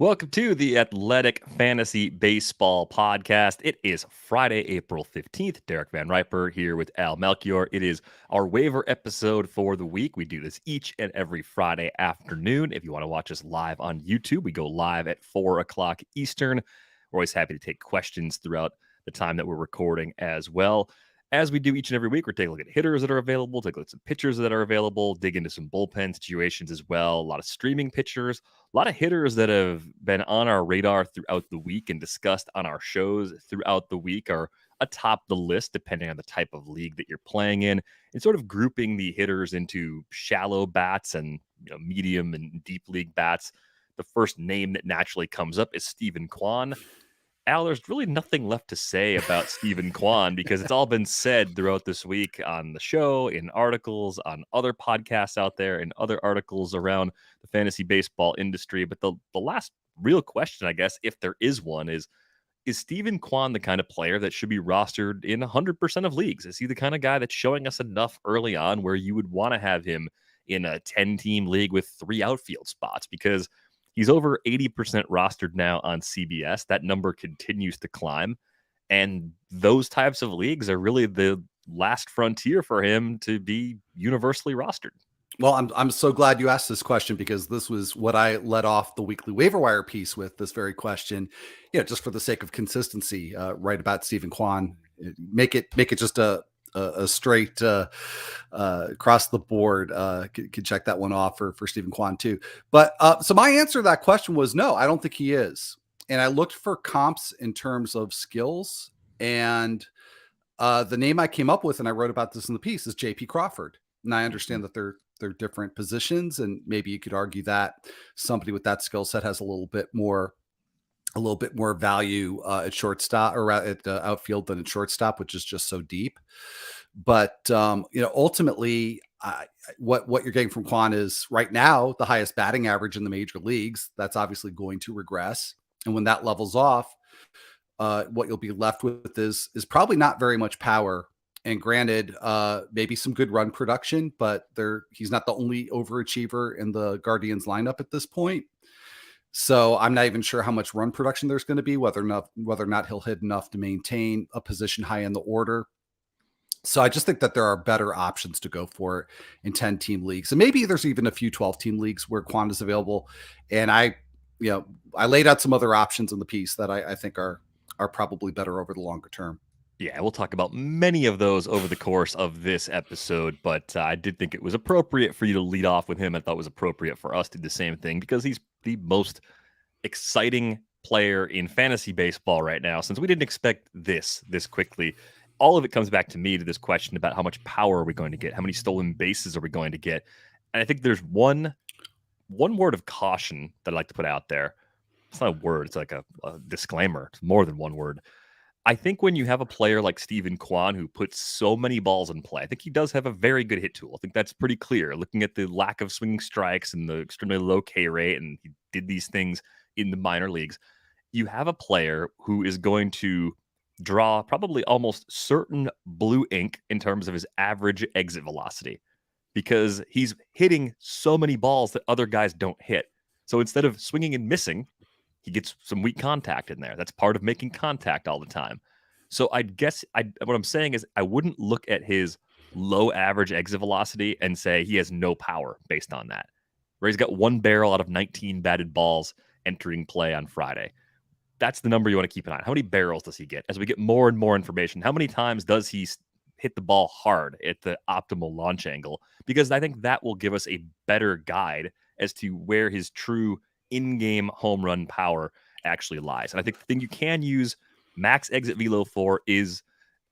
Welcome to the Athletic Fantasy Baseball Podcast. It is Friday, April 15th. Derek Van Riper here with Al Melchior. It is our waiver episode for the week. We do this each and every Friday afternoon. If you want to watch us live on YouTube, we go live at 4 o'clock Eastern. We're always happy to take questions throughout the time that we're recording as well. As we do each and every week, we're taking a look at hitters that are available, take a look at some pitchers that are available, dig into some bullpen situations as well, a lot of streaming pitchers, a lot of hitters that have been on our radar throughout the week and discussed on our shows throughout the week are atop the list, depending on the type of league that you're playing in, and sort of grouping the hitters into shallow bats and medium and deep league bats. The first name that naturally comes up is Steven Kwan. Al, there's really nothing left to say about Steven Kwan because it's all been said throughout this week on the show, in articles, on other podcasts out there, and other articles around the fantasy baseball industry. But the last real question, I guess, if there is one, is Steven Kwan the kind of player that should be rostered in 100% of leagues? Is he the kind of guy that's showing us enough early on where you would want to have him in a 10-team league with 3 outfield spots? Because he's over 80% rostered now on CBS. That number continues to climb. And those types of leagues are really the last frontier for him to be universally rostered. Well, I'm so glad you asked this question because this was what I led off the weekly waiver wire piece with, this very question. Just for the sake of consistency, right about Steven Kwan, make it just a straight across the board. Could check that one off for Steven Kwan too. But so my answer to that question was no, I don't think he is. And I looked for comps in terms of skills, and the name I came up with, and I wrote about this in the piece, is JP Crawford. And I understand that they're different positions, and maybe you could argue that somebody with that skill set has a little bit more value at shortstop or at outfield than at shortstop, which is just so deep. But ultimately, what you're getting from Kwan is right now the highest batting average in the major leagues. That's obviously going to regress, and when that levels off, what you'll be left with is probably not very much power. And granted, maybe some good run production, but he's not the only overachiever in the Guardians lineup at this point. So I'm not even sure how much run production there's going to be, whether or not he'll hit enough to maintain a position high in the order. So I just think that there are better options to go for in 10-team leagues. And maybe there's even a few 12-team leagues where Kwan is available. And I laid out some other options in the piece that I think are probably better over the longer term. Yeah, we'll talk about many of those over the course of this episode, but I did think it was appropriate for you to lead off with him. I thought it was appropriate for us to do the same thing because he's the most exciting player in fantasy baseball right now, since we didn't expect this quickly. All of it comes back to me to this question about how much power are we going to get? How many stolen bases are we going to get? And I think there's one word of caution that I'd like to put out there. It's not a word. It's like a disclaimer. It's more than one word. I think when you have a player like Steven Kwan who puts so many balls in play, I think he does have a very good hit tool. I think that's pretty clear. Looking at the lack of swinging strikes and the extremely low K rate, and he did these things in the minor leagues. You have a player who is going to draw probably almost certain blue ink in terms of his average exit velocity because he's hitting so many balls that other guys don't hit. So instead of swinging and missing, he gets some weak contact in there. That's part of making contact all the time. So I guess what I'm saying is I wouldn't look at his low average exit velocity and say he has no power based on that. Where he's got 1 barrel out of 19 batted balls entering play on Friday. That's the number you want to keep an eye on. How many barrels does he get? As we get more and more information, how many times does he hit the ball hard at the optimal launch angle? Because I think that will give us a better guide as to where his true in-game home run power actually lies. And I think the thing you can use max exit velo for is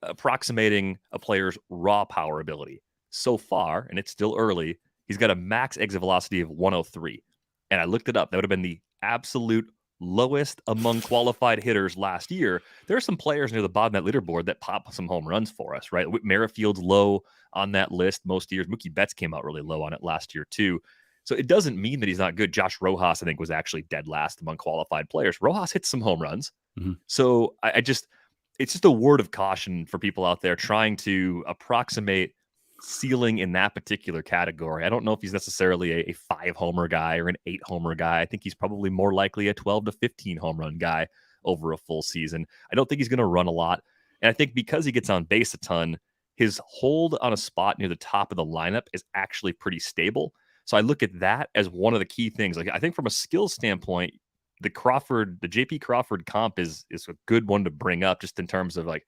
approximating a player's raw power ability. So far, and it's still early, he's got a max exit velocity of 103. And I looked it up. That would have been the absolute lowest among qualified hitters last year. There are some players near the bottom of that leaderboard that pop some home runs for us, right? Whit Merrifield's low on that list most years. Mookie Betts came out really low on it last year too. So it doesn't mean that he's not good. Josh Rojas, I think, was actually dead last among qualified players. Rojas hits some home runs. Mm-hmm. So it's just a word of caution for people out there trying to approximate ceiling in that particular category. I don't know if he's necessarily a 5-homer guy or an 8-homer guy. I think he's probably more likely a 12 to 15 home run guy over a full season. I don't think he's going to run a lot. And I think because he gets on base a ton, his hold on a spot near the top of the lineup is actually pretty stable. So I look at that as one of the key things. Like, I think from a skills standpoint, the JP Crawford comp is a good one to bring up, just in terms of, like,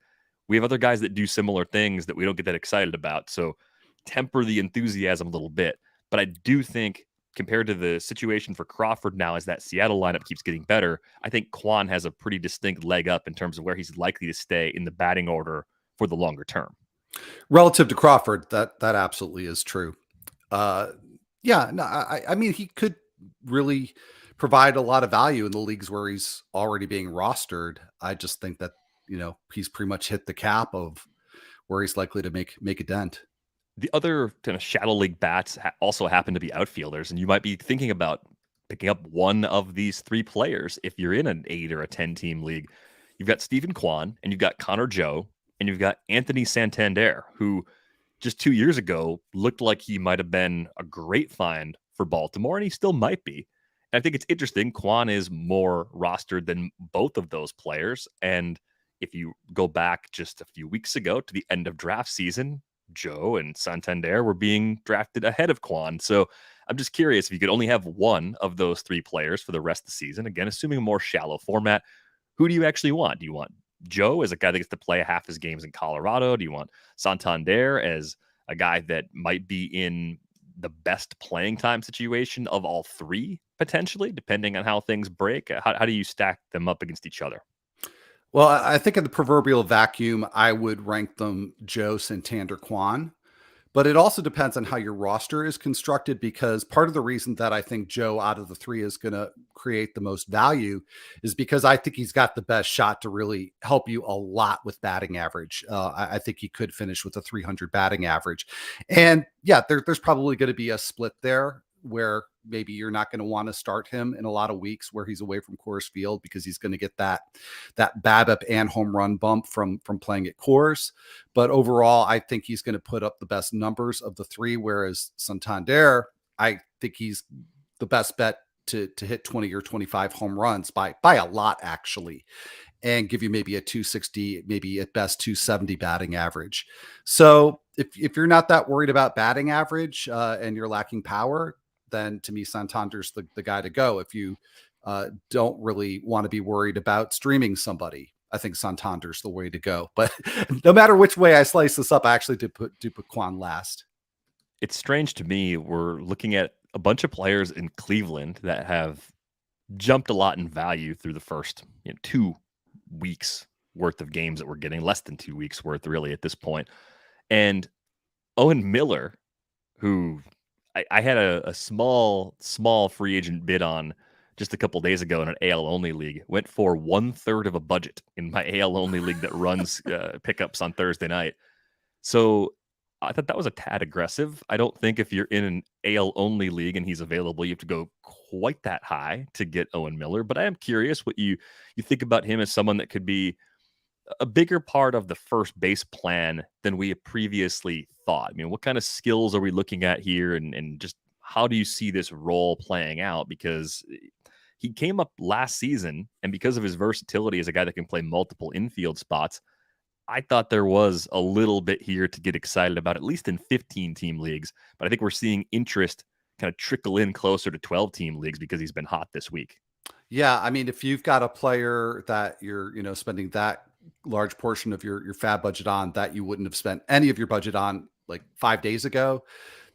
we have other guys that do similar things that we don't get that excited about. So temper the enthusiasm a little bit. But I do think, compared to the situation for Crawford now, as that Seattle lineup keeps getting better, I think Kwan has a pretty distinct leg up in terms of where he's likely to stay in the batting order for the longer term. Relative to Crawford, that absolutely is true. Yeah, no, I mean, he could really provide a lot of value in the leagues where he's already being rostered. I just think that, he's pretty much hit the cap of where he's likely to make a dent. The other kind of shadow league bats also happen to be outfielders, and you might be thinking about picking up one of these 3 players if you're in an 8 or a 10 team league. You've got Stephen Kwan, and you've got Connor Joe, and you've got Anthony Santander, who just 2 years ago looked like he might have been a great find for Baltimore, and he still might be. And I think it's interesting. Kwan is more rostered than both of those players. And if you go back just a few weeks ago to the end of draft season, Joe and Santander were being drafted ahead of Kwan. So I'm just curious, if you could only have one of those 3 players for the rest of the season, again, assuming a more shallow format, who do you actually want? Do you want Joe as a guy that gets to play half his games in Colorado? Do you want Santander as a guy that might be in the best playing time situation of all 3, potentially, depending on how things break? How do you stack them up against each other? Well, I think in the proverbial vacuum, I would rank them Joe, Santander, Kwan. But it also depends on how your roster is constructed, because part of the reason that I think Joe out of the 3 is going to create the most value is because I think he's got the best shot to really help you a lot with batting average. I think he could finish with a 300 batting average. And yeah, there's probably going to be a split there where maybe you're not going to want to start him in a lot of weeks where he's away from Coors Field, because he's going to get that BABIP and home run bump from playing at Coors. But overall, I think he's going to put up the best numbers of the 3, whereas Santander, I think he's the best bet to hit 20 or 25 home runs by a lot, actually, and give you maybe a 260, maybe at best 270 batting average. So if you're not that worried about batting average and you're lacking power, then to me, Santander's the guy to go. If you don't really want to be worried about streaming somebody, I think Santander's the way to go. But no matter which way I slice this up, I actually do put Kwan last. It's strange to me. We're looking at a bunch of players in Cleveland that have jumped a lot in value through the first 2 weeks worth of games that we're getting, less than 2 weeks worth really at this point. And Owen Miller, who I had a small free agent bid on just a couple days ago in an AL only league, went for 1/3 of a budget in my AL only league that runs pickups on Thursday night. So I thought that was a tad aggressive. I don't think if you're in an AL only league and he's available, you have to go quite that high to get Owen Miller. But I am curious what you think about him as someone that could be a bigger part of the first base plan than we had previously thought. I mean, what kind of skills are we looking at here, and just how do you see this role playing out? Because he came up last season, and because of his versatility as a guy that can play multiple infield spots, I thought there was a little bit here to get excited about, at least in 15-team leagues. But I think we're seeing interest kind of trickle in closer to 12-team leagues because he's been hot this week. Yeah, I mean, if you've got a player that you're, spending that large portion of your fab budget on that you wouldn't have spent any of your budget on like 5 days ago,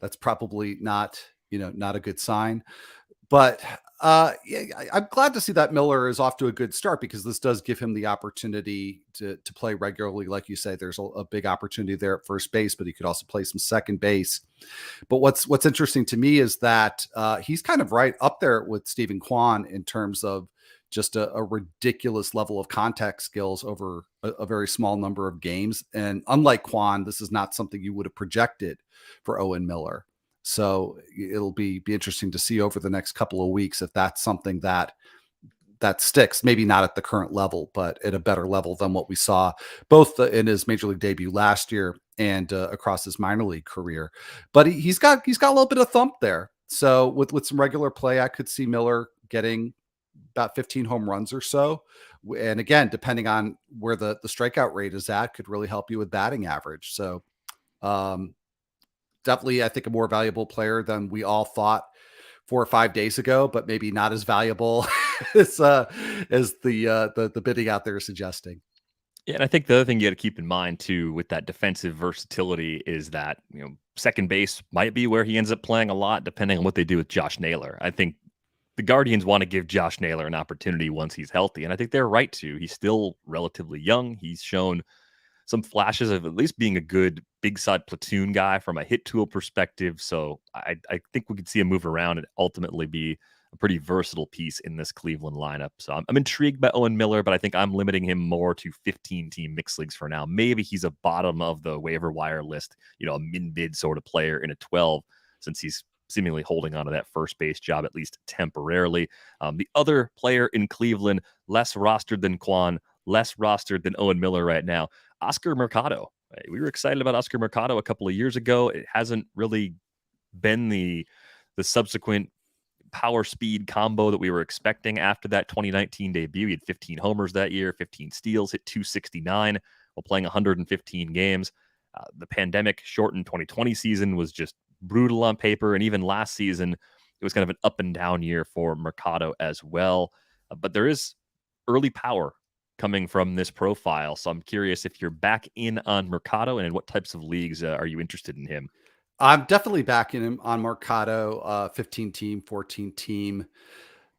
that's probably not a good sign. But yeah, I'm glad to see that Miller is off to a good start, because this does give him the opportunity to play regularly. Like you say, there's a big opportunity there at first base, but he could also play some second base. But what's interesting to me is that he's kind of right up there with Stephen Kwan in terms of just a ridiculous level of contact skills over a very small number of games. And unlike Kwan, this is not something you would have projected for Owen Miller. So it'll be interesting to see over the next couple of weeks if that's something that sticks. Maybe not at the current level, but at a better level than what we saw both in his major league debut last year and across his minor league career. But he's got a little bit of thump there. So with some regular play, I could see Miller getting about 15 home runs or so. And again, depending on where the strikeout rate is at, could really help you with batting average. So um, definitely, I think a more valuable player than we all thought 4 or 5 days ago, but maybe not as valuable as the bidding out there is suggesting. Yeah, and I think the other thing you got to keep in mind too with that defensive versatility is that, second base might be where he ends up playing a lot depending on what they do with Josh Naylor. I think the Guardians want to give Josh Naylor an opportunity once he's healthy, and I think they're right to. He's still relatively young. He's shown some flashes of at least being a good big side platoon guy from a hit tool perspective. So I think we could see him move around and ultimately be a pretty versatile piece in this Cleveland lineup. So I'm intrigued by Owen Miller, but I think I'm limiting him more to 15-team mixed leagues for now. Maybe he's a bottom of the waiver wire list, a min-bid sort of player in a 12, since he's seemingly holding on to that first base job, at least temporarily. The other player in Cleveland, less rostered than Kwan, less rostered than Owen Miller right now, Oscar Mercado. We were excited about Oscar Mercado a couple of years ago. It hasn't really been the subsequent power speed combo that we were expecting after that 2019 debut. He had 15 homers that year, 15 steals, hit 269 while playing 115 games. The pandemic shortened 2020 season was just brutal on paper. And even last season, it was kind of an up and down year for Mercado as well. But there is early power coming from this profile. So I'm curious if you're back in on Mercado and in what types of leagues are you interested in him? I'm definitely backing him on Mercado, 15 team, 14 team.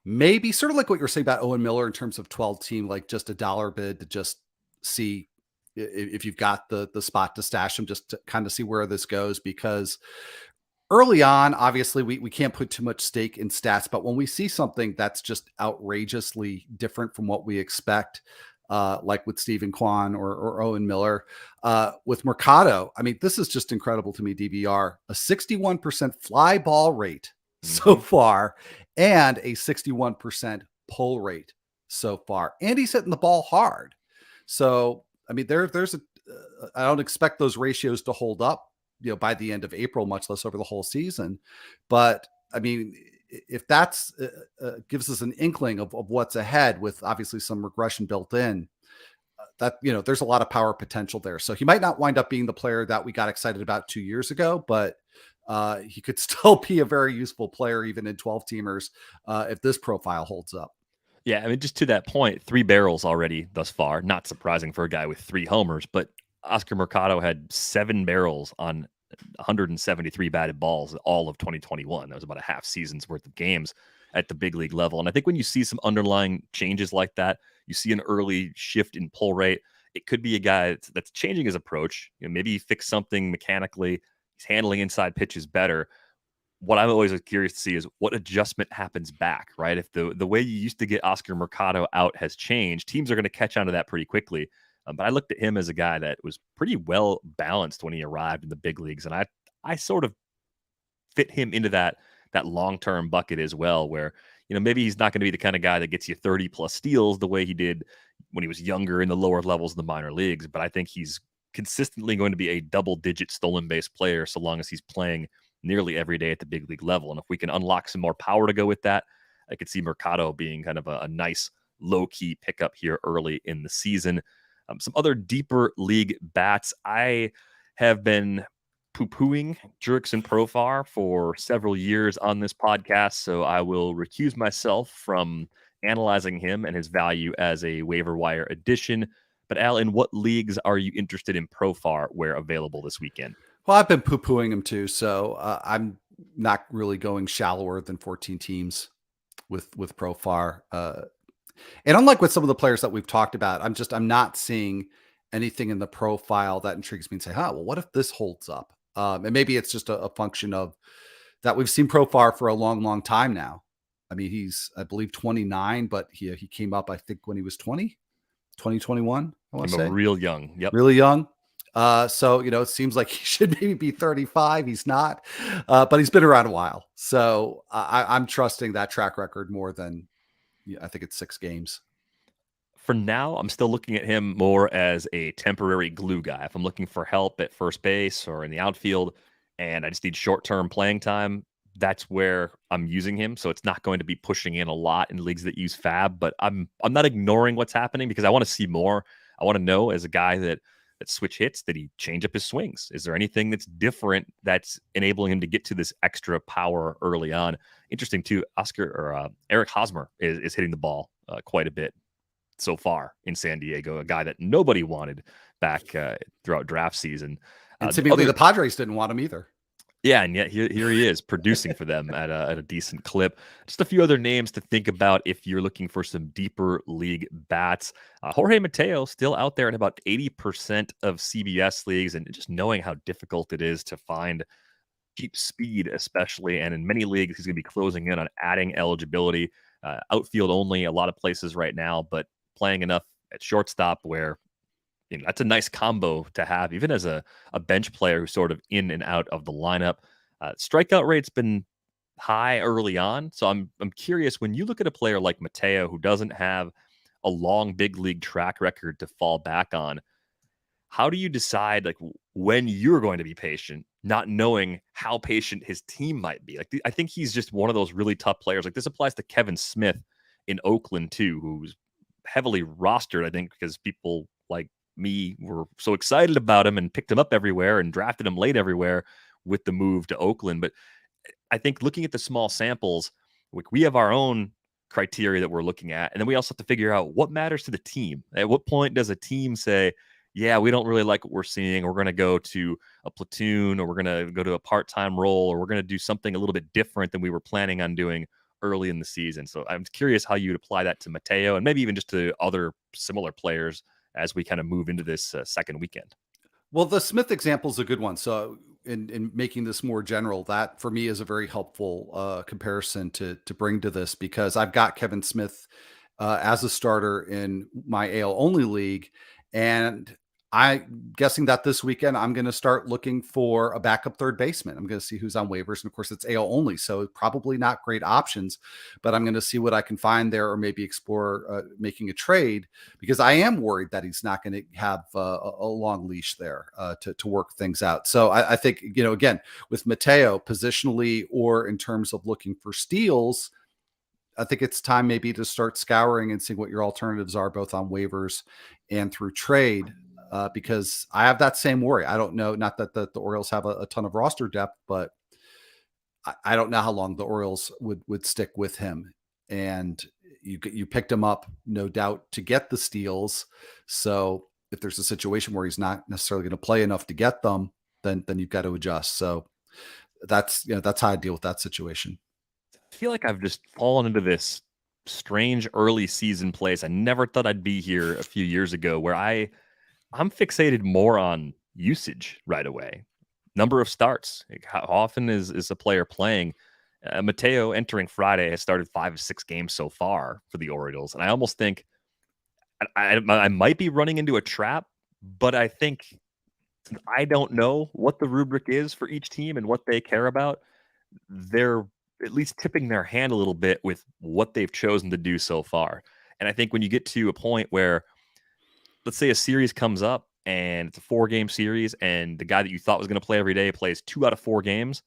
Maybe sort of like what you were saying about Owen Miller in terms of 12 team, like just a dollar bid to just see if you've got the spot to stash him, just to kind of see where this goes. Because early on, obviously, we can't put too much stake in stats, but when we see something that's just outrageously different from what we expect, like with Stephen Kwan or Owen Miller, with Mercado, I mean, this is just incredible to me, DVR, a 61% fly ball rate so far and a 61% pull rate so far. And he's hitting the ball hard. So, I mean, I don't expect those ratios to hold up, by the end of April, much less over the whole season. But I mean, if that's gives us an inkling of what's ahead, with obviously some regression built in, that there's a lot of power potential there. So he might not wind up being the player that we got excited about 2 years ago, but he could still be a very useful player even in 12 teamers if this profile holds up. Yeah, I mean, just to that point, 3 barrels already thus far. Not surprising for a guy with 3 homers, but Oscar Mercado had 7 barrels on 173 batted balls all of 2021. That was about a half season's worth of games at the big league level. And I think when you see some underlying changes like that, you see an early shift in pull rate. It could be a guy that's changing his approach. Maybe he fixed something mechanically. He's handling inside pitches better. What I'm always curious to see is what adjustment happens back, right? If the way you used to get Oscar Mercado out has changed, teams are going to catch on to that pretty quickly. But I looked at him as a guy that was pretty well balanced when he arrived in the big leagues, and I sort of fit him into that long-term bucket as well, where maybe he's not going to be the kind of guy that gets you 30 plus steals the way he did when he was younger in the lower levels of the minor leagues, but I think he's consistently going to be a double-digit stolen base player so long as he's playing nearly every day at the big league level. And if we can unlock some more power to go with that, I could see Mercado being kind of a nice low-key pickup here early in the season. Some other deeper league bats. I have been poo-pooing Jurickson Profar for several years on this podcast, so I will recuse myself from analyzing him and his value as a waiver wire addition. But Al, in what leagues are you interested in Profar where available this weekend? Well, I've been poo-pooing him too, so I'm not really going shallower than 14 teams with Profar. And unlike with some of the players that we've talked about, I'm not seeing anything in the profile that intrigues me and say, well, what if this holds up? And maybe it's just a function of that we've seen Profar for a long, long time now. I mean, he's, I believe, 29, but he came up, I think, when he was 2021, I want to say. Real young. Yep. Really young. So, it seems like he should maybe be 35. He's not, but he's been around a while. So I'm trusting that track record more than, I think it's 6 games. For now, I'm still looking at him more as a temporary glue guy. If I'm looking for help at first base or in the outfield and I just need short-term playing time, that's where I'm using him. So it's not going to be pushing in a lot in leagues that use Fab, but I'm not ignoring what's happening because I want to see more. I want to know, as a guy that switch hits, that he change up his swings. Is there anything that's different that's enabling him to get to this extra power early on? Interesting too. Eric Hosmer is hitting the ball quite a bit so far in San Diego, a guy that nobody wanted back throughout draft season. And seemingly the Padres didn't want him either. Yeah, and yet here he is producing for them at a decent clip. Just a few other names to think about if you're looking for some deeper league bats. Jorge Mateo still out there in about 80% of CBS leagues, and just knowing how difficult it is to find cheap speed, especially, and in many leagues, he's going to be closing in on adding eligibility. Outfield only, a lot of places right now, but playing enough at shortstop where that's a nice combo to have, even as a bench player who's sort of in and out of the lineup. Strikeout rate's been high early on, so I'm curious, when you look at a player like Mateo who doesn't have a long big league track record to fall back on, how do you decide like when you're going to be patient, not knowing how patient his team might be? Like, I think he's just one of those really tough players. Like, this applies to Kevin Smith in Oakland too, who's heavily rostered, I think, because people like me were so excited about him and picked him up everywhere and drafted him late everywhere with the move to Oakland. But I think looking at the small samples, we have our own criteria that we're looking at, and then we also have to figure out what matters to the team. At what point does a team say, yeah, we don't really like what we're seeing, we're going to go to a platoon, or we're going to go to a part-time role, or we're going to do something a little bit different than we were planning on doing early in the season. So I'm curious how you'd apply that to Mateo and maybe even just to other similar players as we kind of move into this second weekend. Well, the Smith example is a good one. So in making this more general, that for me is a very helpful comparison to bring to this, because I've got Kevin Smith as a starter in my AL only league. And I'm guessing that this weekend I'm going to start looking for a backup third baseman. I'm going to see who's on waivers. And of course, it's AL only, so probably not great options, but I'm going to see what I can find there, or maybe explore making a trade, because I am worried that he's not going to have a long leash there to work things out. So I think, again, with Mateo, positionally or in terms of looking for steals, I think it's time maybe to start scouring and seeing what your alternatives are, both on waivers and through trade. Because I have that same worry. I don't know, not that the Orioles have a ton of roster depth, but I don't know how long the Orioles would stick with him. And you picked him up, no doubt, to get the steals. So if there's a situation where he's not necessarily going to play enough to get them, then you've got to adjust. So that's how I deal with that situation. I feel like I've just fallen into this strange early season place. I never thought I'd be here a few years ago, where I'm fixated more on usage right away. Number of starts. Like, how often is a player playing? Mateo, entering Friday, has started 5 of 6 games so far for the Orioles. And I almost think I might be running into a trap, but I think I don't know what the rubric is for each team and what they care about. They're at least tipping their hand a little bit with what they've chosen to do so far. And I think when you get to a point where, let's say a series comes up and it's a 4-game series, and the guy that you thought was going to play every day plays 2 out of 4 games.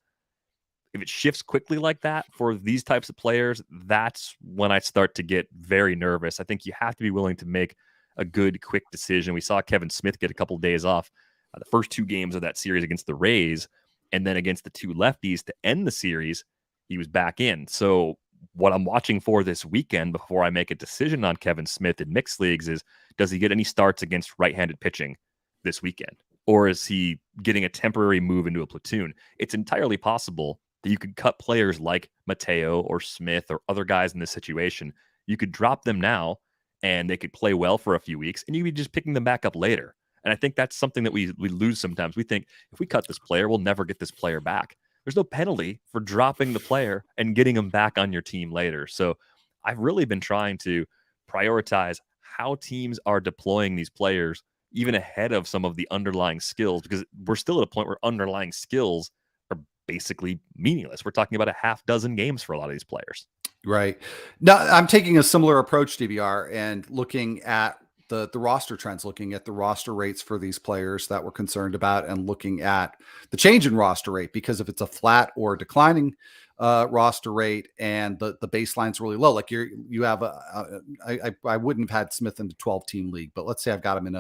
If it shifts quickly like that for these types of players, that's when I start to get very nervous. I think you have to be willing to make a good, quick decision. We saw Kevin Smith get a couple of days off the first 2 games of that series against the Rays, and then against the 2 lefties to end the series, he was back in. So what I'm watching for this weekend before I make a decision on Kevin Smith in mixed leagues is, does he get any starts against right-handed pitching this weekend? Or is he getting a temporary move into a platoon? It's entirely possible that you could cut players like Mateo or Smith or other guys in this situation. You could drop them now and they could play well for a few weeks, and you'd be just picking them back up later. And I think that's something that we lose sometimes. We think, if we cut this player, we'll never get this player back. There's no penalty for dropping the player and getting them back on your team later. So I've really been trying to prioritize how teams are deploying these players, even ahead of some of the underlying skills, because we're still at a point where underlying skills are basically meaningless. We're talking about a half dozen games for a lot of these players. Right. No, I'm taking a similar approach, DVR, and looking at the roster trends, looking at the roster rates for these players that we're concerned about, and looking at the change in roster rate, because if it's a flat or declining roster rate and the baseline's really low, like you have I wouldn't have had Smith in the 12-team league, but let's say I've got him in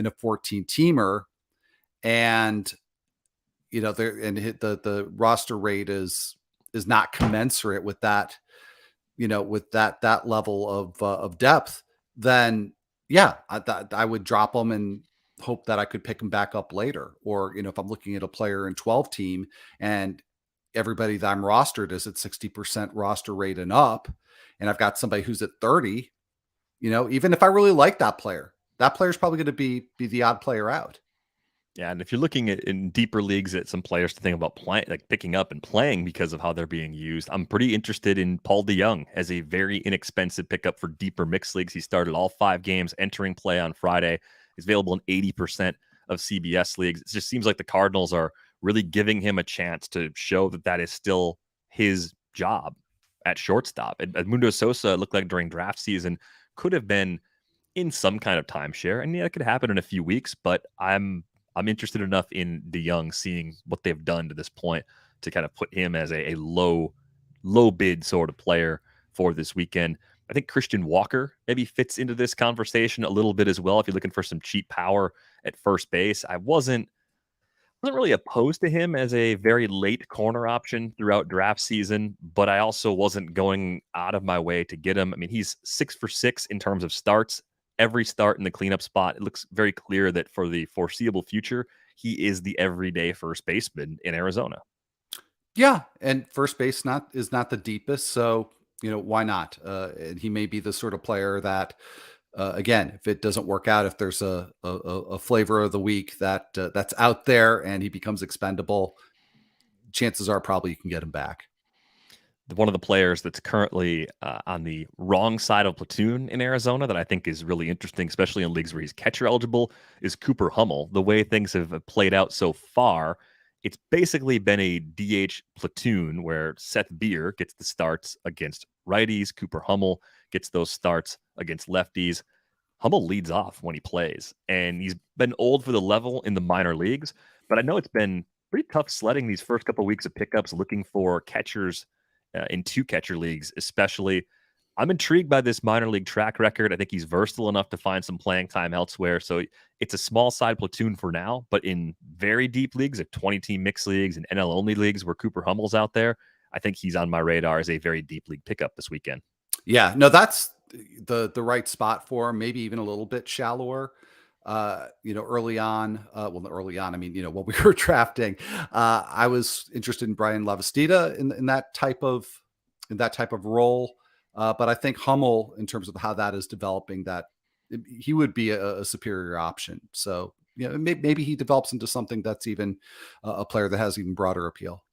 a 14-teamer, and there, and the roster rate is not commensurate with that, with that level of depth, then yeah, I would drop them and hope that I could pick them back up later. Or, if I'm looking at a player in 12 team and everybody that I'm rostered is at 60% roster rate and up, and I've got somebody who's at 30, even if I really like that player's probably going to be the odd player out. Yeah, and if you're looking at in deeper leagues at some players to think about playing, like picking up and playing because of how they're being used, I'm pretty interested in Paul DeYoung as a very inexpensive pickup for deeper mixed leagues. He started all 5 games, entering play on Friday. He's available in 80% of CBS leagues. It just seems like the Cardinals are really giving him a chance to show that that is still his job at shortstop. Edmundo Sosa looked like during draft season could have been in some kind of timeshare, and yeah, it could happen in a few weeks. But I'm interested enough in DeYoung, seeing what they've done to this point, to kind of put him as a low bid sort of player for this weekend. I think Christian Walker maybe fits into this conversation a little bit as well. If you're looking for some cheap power at first base, I wasn't really opposed to him as a very late corner option throughout draft season, but I also wasn't going out of my way to get him. I mean, he's 6 for 6 in terms of starts. Every start in the cleanup spot, it looks very clear that for the foreseeable future, he is the everyday first baseman in Arizona. Yeah, and first base is not the deepest, so why not? And he may be the sort of player that, again, if it doesn't work out, if there's a flavor of the week that's out there and he becomes expendable, chances are probably you can get him back. One of the players that's currently on the wrong side of platoon in Arizona that I think is really interesting, especially in leagues where he's catcher eligible, is Cooper Hummel. The way things have played out so far, it's basically been a DH platoon where Seth Beer gets the starts against righties. Cooper Hummel gets those starts against lefties. Hummel leads off when he plays, and he's been old for the level in the minor leagues, but I know it's been pretty tough sledding these first couple of weeks of pickups, looking for catchers in 2 catcher leagues, especially. I'm intrigued by this minor league track record. I think he's versatile enough to find some playing time elsewhere. So it's a small side platoon for now, but in very deep leagues, like 20-team mixed leagues and NL only leagues where Cooper Hummel's out there, I think he's on my radar as a very deep league pickup this weekend. Yeah, no, that's the right spot for him. Maybe even a little bit shallower. Early on, early on, I mean, when we were drafting, I was interested in Brian Lavastida in that type of role. But I think Hummel, in terms of how that is developing, that he would be a superior option. So, maybe he develops into something that's even a player that has even broader appeal.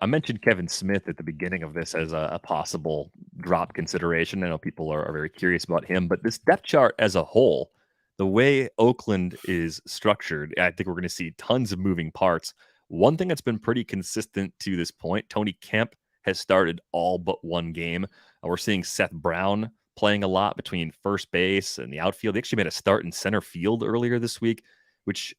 I mentioned Kevin Smith at the beginning of this as a possible drop consideration. I know people are very curious about him, but this depth chart as a whole, the way Oakland is structured, I think we're going to see tons of moving parts. One thing that's been pretty consistent to this point, Tony Kemp has started all but 1 game. We're seeing Seth Brown playing a lot between first base and the outfield. They actually made a start in center field earlier this week, which,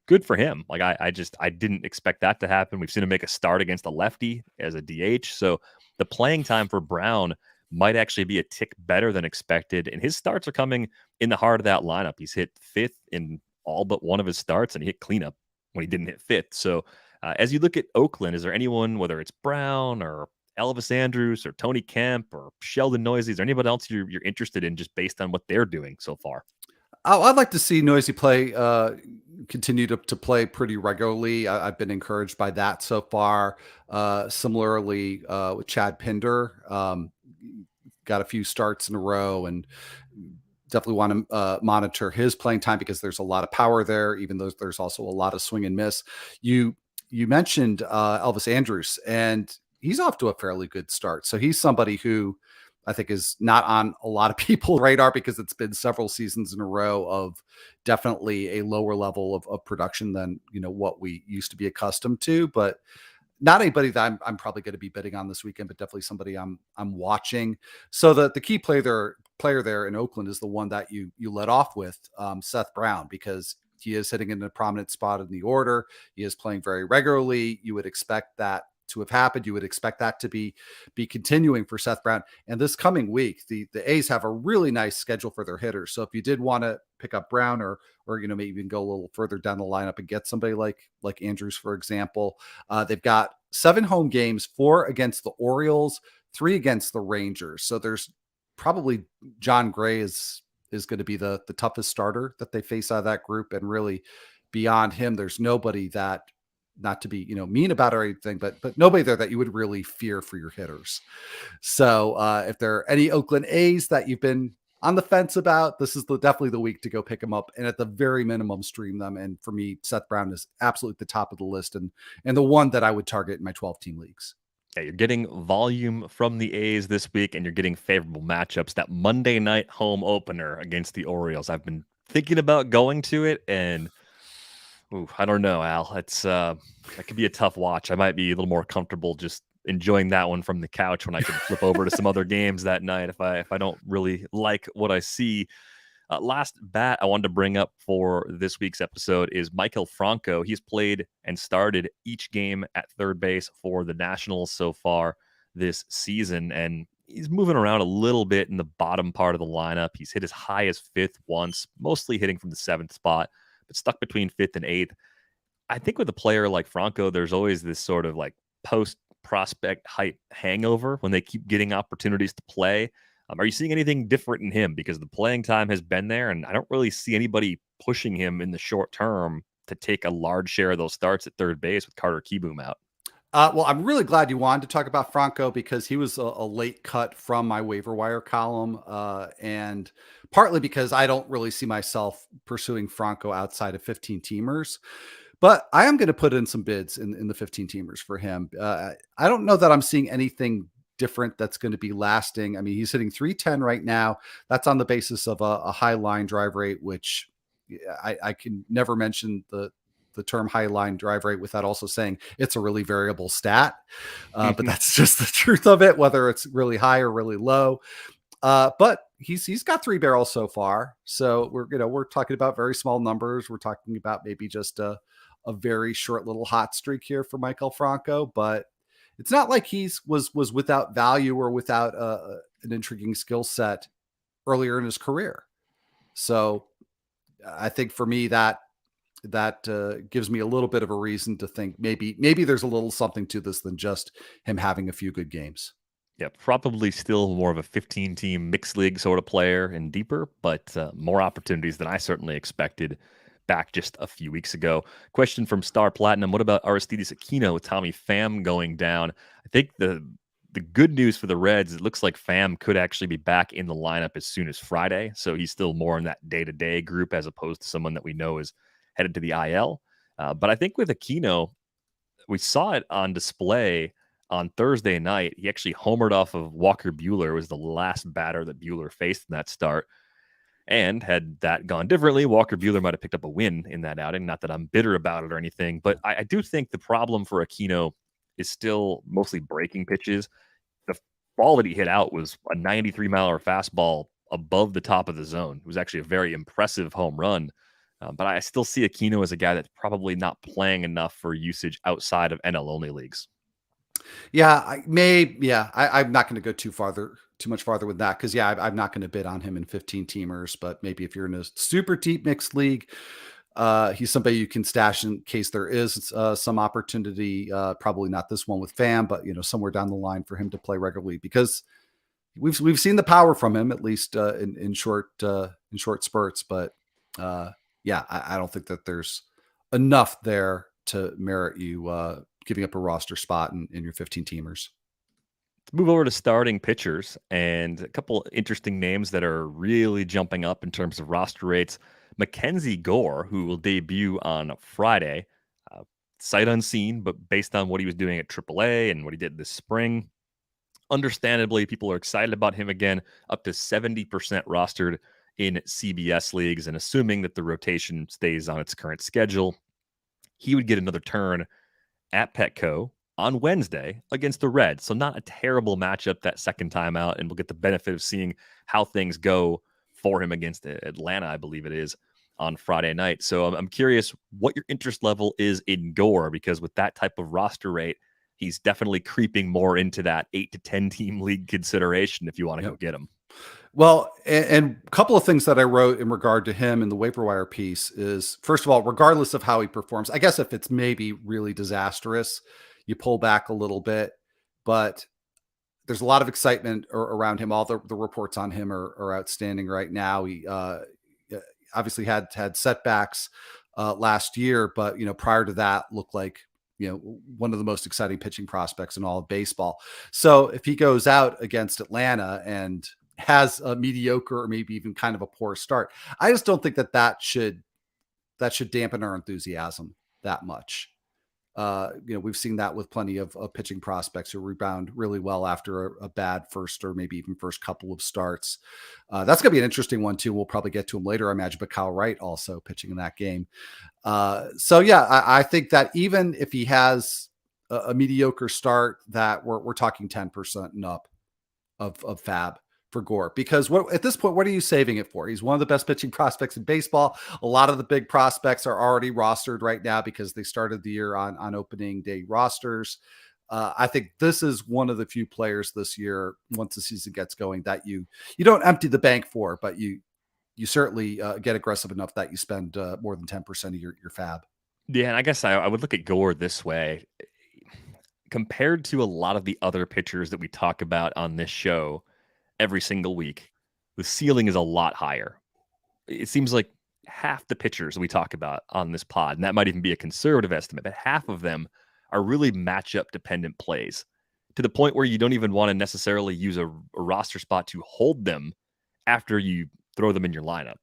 good for him. Like I didn't expect that to happen. We've seen him make a start against a lefty as a DH. So the playing time for Brown might actually be a tick better than expected. And his starts are coming in the heart of that lineup. He's hit 5th in all but one of his starts, and he hit cleanup when he didn't hit 5th. So as you look at Oakland, is there anyone, whether it's Brown or Elvis Andrus or Tony Kemp or Sheldon Noisy, is there anybody else you're interested in just based on what they're doing so far? I'd like to see Noisy continue to play pretty regularly. I've been encouraged by that so far. Similarly, with Chad Pinder, got a few starts in a row, and definitely want to monitor his playing time, because there's a lot of power there, even though there's also a lot of swing and miss. You mentioned Elvis Andrus, and he's off to a fairly good start. So he's somebody who I think is not on a lot of people's radar, because it's been several seasons in a row of definitely a lower level of production than what we used to be accustomed to. But not anybody that I'm probably going to be bidding on this weekend, but definitely somebody I'm watching. So the key player there in Oakland is the one that you let off with, Seth Brown, because he is hitting in a prominent spot in the order. He is playing very regularly. You would expect that to have happened. You would expect that to be continuing for Seth Brown. And this coming week, the A's have a really nice schedule for their hitters. So if you did want to pick up Brown, or maybe even go a little further down the lineup and get somebody like Andrews, for example, they've got 7 home games, 4 against the Orioles, 3 against the Rangers. So there's probably John Gray is going to be the toughest starter that they face out of that group. And really beyond him, there's nobody that, not to be, mean about or anything, but nobody there that you would really fear for your hitters. So if there are any Oakland A's that you've been on the fence about, this is definitely the week to go pick them up, and at the very minimum stream them. And for me, Seth Brown is absolutely at the top of the list, and the one that I would target in my 12-team leagues. Yeah, you're getting volume from the A's this week, and you're getting favorable matchups. That Monday night home opener against the Orioles, I've been thinking about going to it, and I don't know, Al. It's that could be a tough watch. I might be a little more comfortable just enjoying that one from the couch when I can flip over to some other games that night if I don't really like what I see. Last bat I wanted to bring up for this week's episode is Michael Franco. He's played and started each game at third base for the Nationals so far this season, and he's moving around a little bit in the bottom part of the lineup. He's hit as high as 5th once, mostly hitting from the 7th spot, but stuck between 5th and 8th. I think with a player like Franco, there's always this sort of like post prospect hype hangover when they keep getting opportunities to play. Are you seeing anything different in him? Because the playing time has been there, and I don't really see anybody pushing him in the short term to take a large share of those starts at third base with Carter Kieboom out. Well, I'm really glad you wanted to talk about Franco, because he was a late cut from my waiver wire column, and partly because I don't really see myself pursuing Franco outside of 15 teamers. But I am going to put in some bids in the 15 teamers for him. I don't know that I'm seeing anything different that's going to be lasting. I mean, he's hitting 310 right now. That's on the basis of a high line drive rate, which I can never mention the term high line drive rate without also saying it's a really variable stat. But that's just the truth of it, whether it's really high or really low. But he's got 3 barrels so far. So we're talking about very small numbers. We're talking about maybe just a very short little hot streak here for Michael Franco, but it's not like was without value or without an intriguing skill set earlier in his career. So I think for me that gives me a little bit of a reason to think maybe there's a little something to this than just him having a few good games. Yeah, probably still more of a 15-team mixed league sort of player and deeper, but more opportunities than I certainly expected back just a few weeks ago. Question from Star Platinum: what about Aristides Aquino with Tommy Pham going down? I think the good news for the Reds, it looks like Pham could actually be back in the lineup as soon as Friday. So he's still more in that day-to-day group as opposed to someone that we know is headed to the IL. But I think with Aquino, we saw it on display on Thursday night. He actually homered off of Walker Buehler. It was the last batter that Buehler faced in that start. And had that gone differently, Walker Buehler might have picked up a win in that outing. Not that I'm bitter about it or anything, but I do think the problem for Aquino is still mostly breaking pitches. The ball that he hit out was a 93-mile-an-hour fastball above the top of the zone. It was actually a very impressive home run. But I still see Aquino as a guy that's probably not playing enough for usage outside of NL-only leagues. Yeah, I'm not going to go too much farther with that, because I'm not going to bid on him in 15 teamers. But maybe if you're in a super deep mixed league, he's somebody you can stash in case there is some opportunity. Probably not this one with Pham, but somewhere down the line for him to play regularly, because we've seen the power from him, at least in short spurts. But I don't think that there's enough there to merit you giving up a roster spot in your 15 teamers. Let's move over to starting pitchers, and a couple interesting names that are really jumping up in terms of roster rates. Mackenzie Gore, who will debut on Friday, sight unseen, but based on what he was doing at AAA and what he did this spring, understandably, people are excited about him again, up to 70% rostered in CBS leagues, and assuming that the rotation stays on its current schedule, he would get another turn at Petco on Wednesday against the Reds. So not a terrible matchup that second time out, and we'll get the benefit of seeing how things go for him against Atlanta, I believe it is, on Friday night. So I'm curious what your interest level is in Gore, because with that type of roster rate, he's definitely creeping more into that 8 to 10 team league consideration if you want to go get him. Well, and a couple of things that I wrote in regard to him in the waiver wire piece is, first of all, regardless of how he performs, I guess if it's maybe really disastrous, you pull back a little bit, but there's a lot of excitement around him. All the reports on him are outstanding right now. He obviously had setbacks last year, but prior to that, looked like one of the most exciting pitching prospects in all of baseball. So if he goes out against Atlanta and has a mediocre or maybe even kind of a poor start, I just don't think that should dampen our enthusiasm that much. We've seen that with plenty of pitching prospects who rebound really well after a bad first or maybe even first couple of starts. That's going to be an interesting one too. We'll probably get to him later, I imagine, but Kyle Wright also pitching in that game. So yeah, I think that even if he has a mediocre start, that we're talking 10% and up of fab for Gore, because at this point, what are you saving it for? He's one of the best pitching prospects in baseball. A lot of the big prospects are already rostered right now because they started the year on opening day rosters. I think this is one of the few players this year, once the season gets going, that you don't empty the bank for, but you certainly get aggressive enough that you spend more than 10% of your fab. Yeah, and I guess I would look at Gore this way. Compared to a lot of the other pitchers that we talk about on this show every single week, the ceiling is a lot higher. It seems like half the pitchers we talk about on this pod, and that might even be a conservative estimate, but half of them are really matchup dependent plays, to the point where you don't even want to necessarily use a roster spot to hold them after you throw them in your lineup.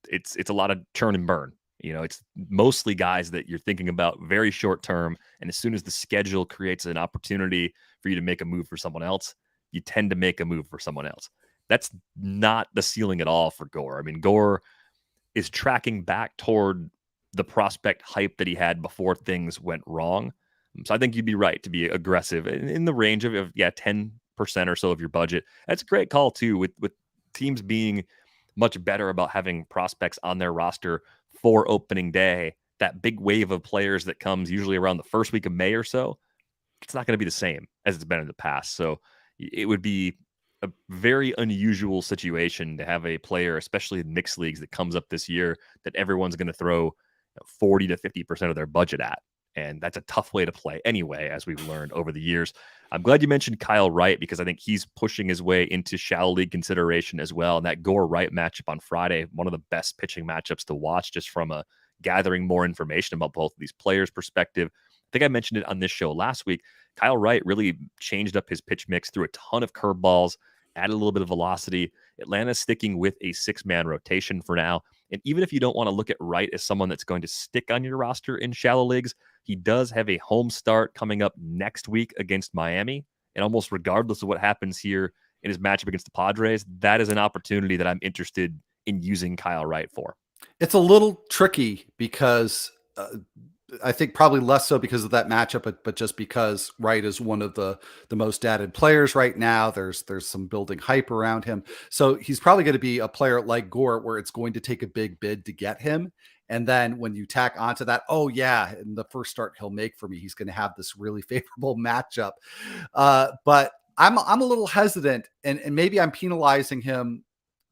It's a lot of churn and burn. It's mostly guys that you're thinking about very short term, and as soon as the schedule creates an opportunity for you to make a move for someone else, you tend to make a move for someone else. That's not the ceiling at all for Gore. I mean, Gore is tracking back toward the prospect hype that he had before things went wrong. So I think you'd be right to be aggressive in the range of 10% or so of your budget. That's a great call too, with teams being much better about having prospects on their roster for opening day. That big wave of players that comes usually around the first week of May or so, it's not going to be the same as it's been in the past. So it would be a very unusual situation to have a player, especially in mixed leagues, that comes up this year that everyone's going to throw 40 to 50% of their budget at. And that's a tough way to play anyway, as we've learned over the years. I'm glad you mentioned Kyle Wright, because I think he's pushing his way into shallow league consideration as well. And that Gore Wright matchup on Friday, one of the best pitching matchups to watch, just from a gathering more information about both of these players' perspective. I think I mentioned it on this show last week. Kyle Wright really changed up his pitch mix, threw a ton of curveballs, added a little bit of velocity. Atlanta's sticking with a 6-man rotation for now. And even if you don't want to look at Wright as someone that's going to stick on your roster in shallow leagues, he does have a home start coming up next week against Miami. And almost regardless of what happens here in his matchup against the Padres, that is an opportunity that I'm interested in using Kyle Wright for. It's a little tricky because I think probably less so because of that matchup, but just because Wright is one of the most added players right now. There's some building hype around him. So he's probably going to be a player like Gore, where it's going to take a big bid to get him. And then when you tack onto that, oh yeah, in the first start he'll make for me, he's going to have this really favorable matchup. But I'm a little hesitant, and maybe I'm penalizing him,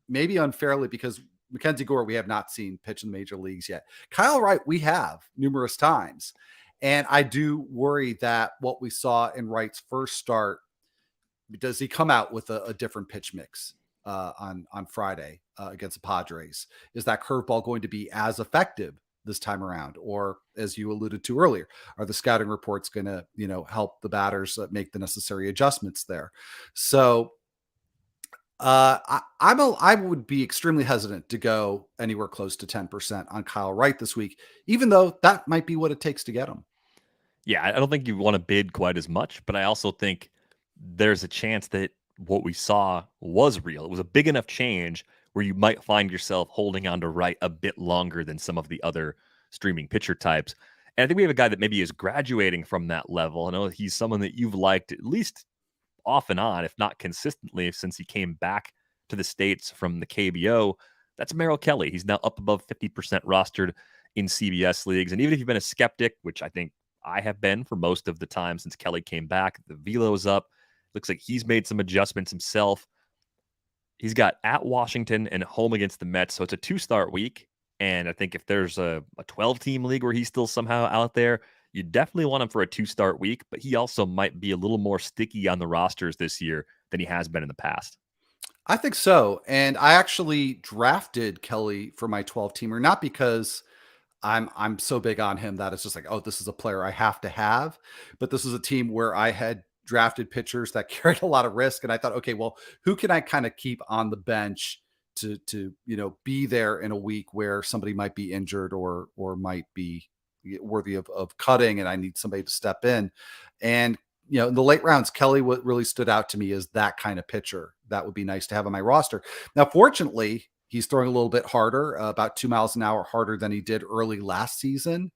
maybe unfairly, because Mackenzie Gore, we have not seen pitch in the major leagues yet. Kyle Wright, we have numerous times. And I do worry that what we saw in Wright's first start, does he come out with a different pitch mix on Friday against the Padres? Is that curveball going to be as effective this time around? Or, as you alluded to earlier, are the scouting reports going to, help the batters make the necessary adjustments there? So I would be extremely hesitant to go anywhere close to 10% on Kyle Wright this week, even though that might be what it takes to get him. Yeah, I don't think you want to bid quite as much, but I also think there's a chance that what we saw was real. It was a big enough change where you might find yourself holding on to Wright a bit longer than some of the other streaming pitcher types. And I think we have a guy that maybe is graduating from that level. I know he's someone that you've liked at least off and on, if not consistently, since he came back to the States from the KBO. That's Merrill Kelly. He's now up above 50% rostered in CBS leagues. And even if you've been a skeptic, which I think I have been for most of the time since Kelly came back, the velo's up. Looks like he's made some adjustments himself. He's got at Washington and home against the Mets. So it's a 2-start week. And I think if there's a 12-team league where he's still somehow out there, you definitely want him for a 2-start week, but he also might be a little more sticky on the rosters this year than he has been in the past. I think so. And I actually drafted Kelly for my 12-teamer, not because I'm so big on him that it's just like, oh, this is a player I have to have. But this is a team where I had drafted pitchers that carried a lot of risk. And I thought, okay, well, who can I kind of keep on the bench to be there in a week where somebody might be injured or might be worthy of cutting and I need somebody to step in. And in the late rounds, Kelly, what really stood out to me is that kind of pitcher. That would be nice to have on my roster. Now, fortunately, he's throwing a little bit harder, about 2 miles an hour harder than he did early last season.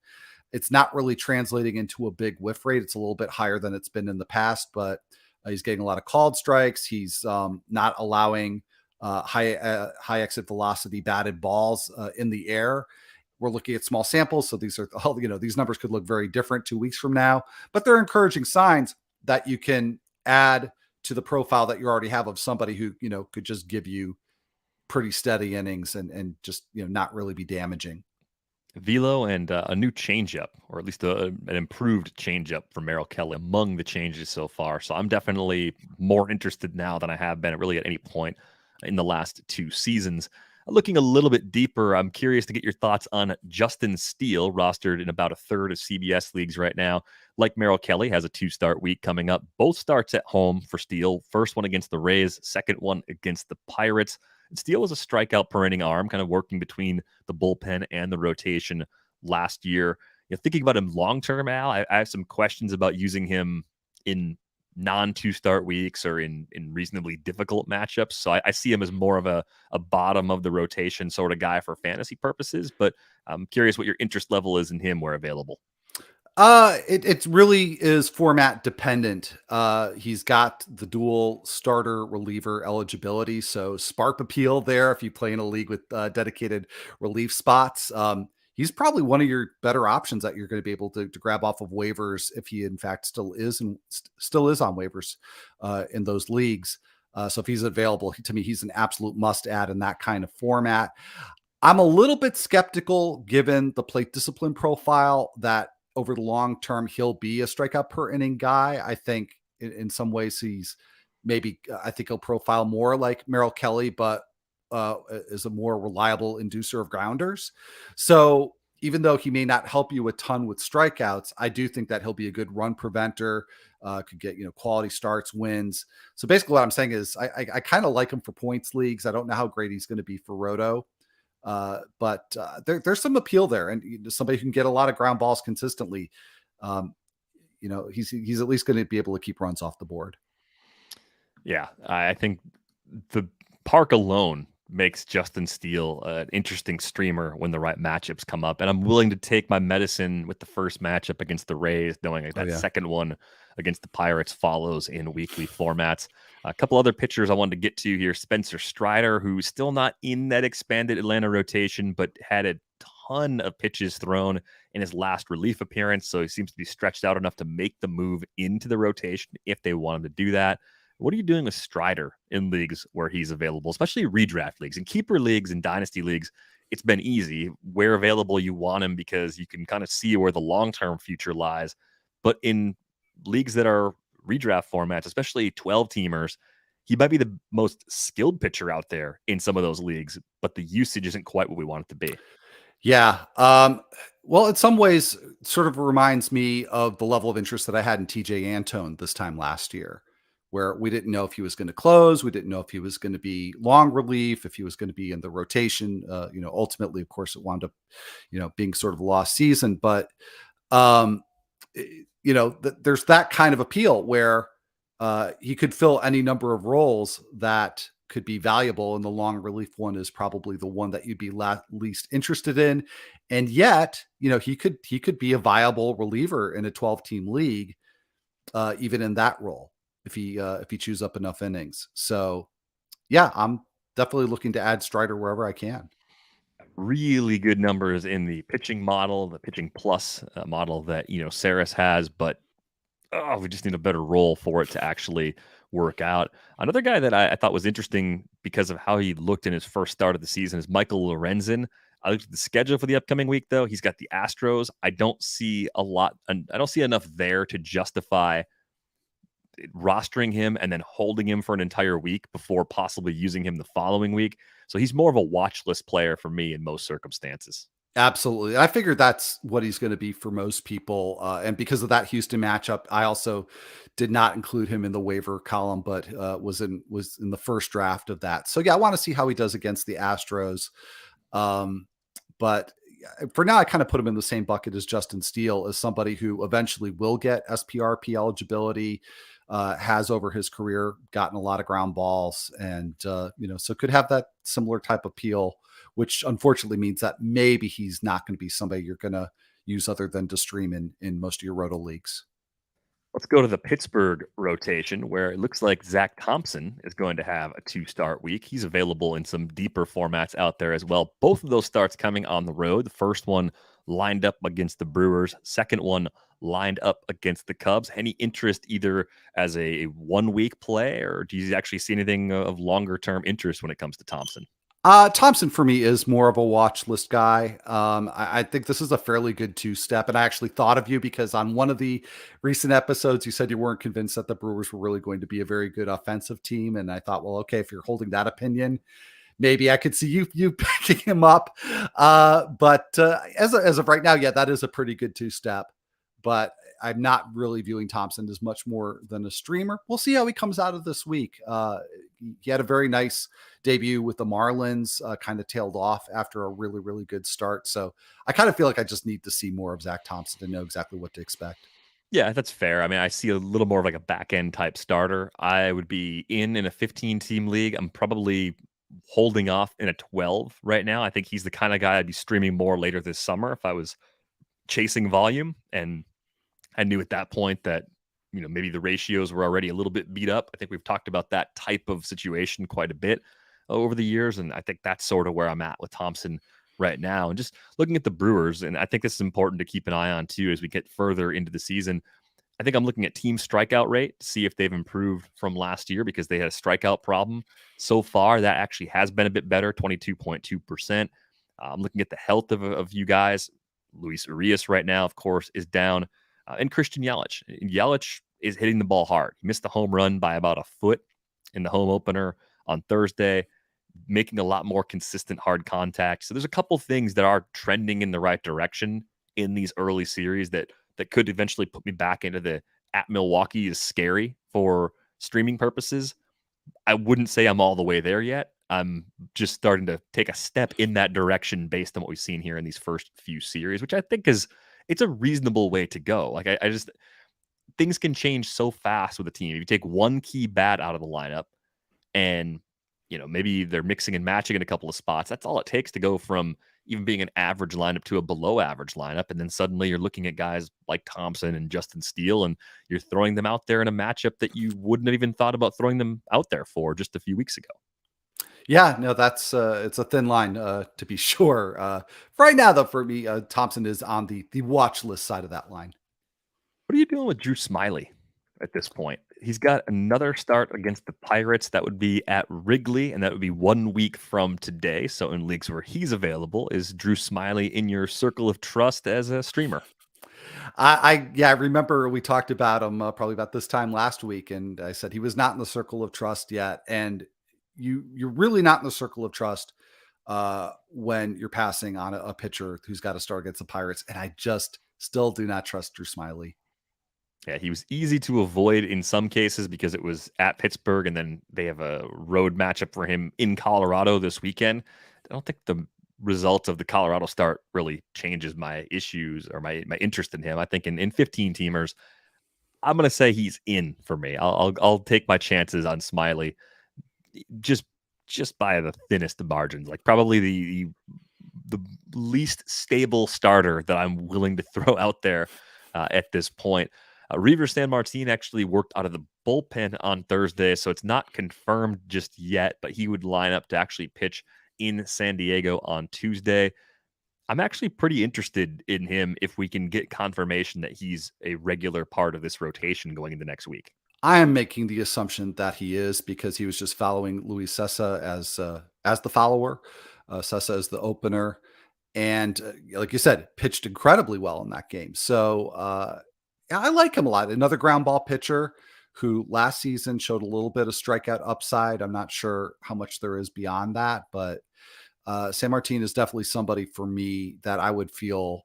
It's not really translating into a big whiff rate. It's a little bit higher than it's been in the past, but he's getting a lot of called strikes. He's not allowing high exit velocity batted balls in the air. We're looking at small samples, so these are all, these numbers could look very different 2 weeks from now, but they're encouraging signs that you can add to the profile that you already have of somebody who could just give you pretty steady innings and just not really be damaging. Velo and a new changeup, or at least an improved changeup for Merrill Kelly among the changes so far. So I'm definitely more interested now than I have been really at any point in the last 2 seasons. Looking a little bit deeper, I'm curious to get your thoughts on Justin Steele, rostered in about a third of CBS leagues right now. Like Merrill Kelly, has a 2-start week coming up. Both starts at home for Steele. First one against the Rays, second one against the Pirates. Steele was a strikeout per inning arm, kind of working between the bullpen and the rotation last year. Thinking about him long term, Al, I have some questions about using him in non-2-start weeks or in reasonably difficult matchups. So I see him as more of a bottom of the rotation sort of guy for fantasy purposes. But I'm curious what your interest level is in him where available. It really is format dependent. He's got the dual starter reliever eligibility, so spark appeal there. If you play in a league with dedicated relief spots, he's probably one of your better options that you're going to be able to grab off of waivers if he in fact still is on waivers in those leagues. So if he's available, to me, he's an absolute must add in that kind of format. I'm a little bit skeptical given the plate discipline profile that over the long term, he'll be a strikeout per inning guy. I think in some ways I think he'll profile more like Merrill Kelly, but is a more reliable inducer of grounders. So even though he may not help you a ton with strikeouts, I do think that he'll be a good run preventer, could get, quality starts, wins. So basically what I'm saying is I kind of like him for points leagues. I don't know how great he's going to be for Roto. But there's some appeal there, and somebody who can get a lot of ground balls consistently. He's at least going to be able to keep runs off the board. Yeah, I think the park alone makes Justin Steele an interesting streamer when the right matchups come up. And I'm willing to take my medicine with the first matchup against the Rays, knowing that second one against the Pirates follows in weekly formats. A couple other pitchers I wanted to get to here. Spencer Strider, who's still not in that expanded Atlanta rotation, but had a ton of pitches thrown in his last relief appearance. So he seems to be stretched out enough to make the move into the rotation if they want him to do that. What are you doing with Strider in leagues where he's available, especially redraft leagues and keeper leagues and dynasty leagues? It's been easy. Where available, you want him because you can kind of see where the long-term future lies. But in leagues that are redraft formats, especially 12-teamers, he might be the most skilled pitcher out there in some of those leagues, but the usage isn't quite what we want it to be. Yeah. Well, in some ways, it sort of reminds me of the level of interest that I had in TJ Antone this time last year, where we didn't know if he was going to close. We didn't know if he was going to be long relief, if he was going to be in the rotation. Ultimately, of course, it wound up, being sort of a lost season. But, there's that kind of appeal where he could fill any number of roles that could be valuable. And the long relief one is probably the one that you'd be least interested in. And yet, he could be a viable reliever in a 12-team league, even in that role if he chews up enough innings. So yeah, I'm definitely looking to add Strider wherever I can. Really good numbers in the pitching model, the pitching plus model that Saris has, but we just need a better role for it to actually work out. Another guy that I thought was interesting because of how he looked in his first start of the season is Michael Lorenzen. I looked at the schedule for the upcoming week, though. He's got the Astros. I don't see a lot, and I don't see enough there to justify rostering him and then holding him for an entire week before possibly using him the following week. So he's more of a watch list player for me in most circumstances. Absolutely. I figured that's what he's going to be for most people. And because of that Houston matchup, I also did not include him in the waiver column, but was in the first draft of that. So yeah, I want to see how he does against the Astros. But for now, I kind of put him in the same bucket as Justin Steele, as somebody who eventually will get SPRP eligibility, has over his career gotten a lot of ground balls, and so could have that similar type of appeal, which unfortunately means that maybe he's not going to be somebody you're going to use other than to stream in most of your roto leagues. Let's go to the Pittsburgh rotation, where it looks like Zach Thompson is going to have a 2-start week. He's available in some deeper formats out there as well. Both of those starts coming on the road. The first one lined up against the Brewers, second one lined up against the Cubs. Any interest either as a 1-week play, or do you actually see anything of longer term interest when it comes to Thompson? Thompson for me is more of a watch list guy. I think this is a fairly good 2-step. And I actually thought of you because on one of the recent episodes, you said you weren't convinced that the Brewers were really going to be a very good offensive team. And I thought, well, okay, if you're holding that opinion, maybe I could see you picking him up. But as of right now, yeah, that is a pretty good 2-step. But I'm not really viewing Thompson as much more than a streamer. We'll see how he comes out of this week. He had a very nice debut with the Marlins, kind of tailed off after a really, really good start. So I kind of feel like I just need to see more of Zach Thompson to know exactly what to expect. Yeah, that's fair. I mean, I see a little more of like a back end type starter. I would be in a 15-team league. I'm probably holding off in a 12 right now. I think he's the kind of guy I'd be streaming more later this summer if I was chasing volume. And I knew at that point that, maybe the ratios were already a little bit beat up. I think we've talked about that type of situation quite a bit over the years. And I think that's sort of where I'm at with Thompson right now. And just looking at the Brewers, and I think this is important to keep an eye on too as we get further into the season. I think I'm looking at team strikeout rate to see if they've improved from last year because they had a strikeout problem. So far, that actually has been a bit better, 22.2%. I'm looking at the health of you guys. Luis Urias right now, of course, is down. And Christian Yelich. Yelich is hitting the ball hard. He missed the home run by about a foot in the home opener on Thursday, making a lot more consistent hard contact. So there's a couple things that are trending in the right direction in these early series that could eventually put me back into the at Milwaukee is scary for streaming purposes. I wouldn't say I'm all the way there yet. I'm just starting to take a step in that direction based on what we've seen here in these first few series, which I think it's a reasonable way to go. Like I just things can change so fast with a team. If you take one key bat out of the lineup and maybe they're mixing and matching in a couple of spots, that's all it takes to go from even being an average lineup to a below average lineup. And then suddenly you're looking at guys like Thompson and Justin Steele, and you're throwing them out there in a matchup that you wouldn't have even thought about throwing them out there for just a few weeks ago. Yeah, no, that's it's a thin line to be sure. Right now, though, for me, Thompson is on the watch list side of that line. What are you doing with Drew Smiley at this point? He's got another start against the Pirates. That would be at Wrigley, and that would be 1 week from today. So in leagues where he's available, is Drew Smiley in your circle of trust as a streamer? I remember we talked about him probably about this time last week, and I said he was not in the circle of trust yet. And you're really not in the circle of trust when you're passing on a pitcher who's got to start against the Pirates. And I just still do not trust Drew Smiley. Yeah, he was easy to avoid in some cases because it was at Pittsburgh, and then they have a road matchup for him in Colorado this weekend. I don't think the result of the Colorado start really changes my issues or my interest in him. I think in 15 teamers, I'm going to say he's in for me. I'll take my chances on Smiley just by the thinnest of margins. Like probably the the least stable starter that I'm willing to throw out there at this point. Reiver Sanmartin actually worked out of the bullpen on Thursday, so it's not confirmed just yet, but he would line up to actually pitch in San Diego on Tuesday. I'm actually pretty interested in him if we can get confirmation that he's a regular part of this rotation going into next week. I am making the assumption that he is because he was just following Luis Sessa as the follower. Sessa is the opener, and like you said, pitched incredibly well in that game. So yeah, I like him a lot. Another ground ball pitcher who last season showed a little bit of strikeout upside. I'm not sure how much there is beyond that, but San Martin is definitely somebody for me that I would feel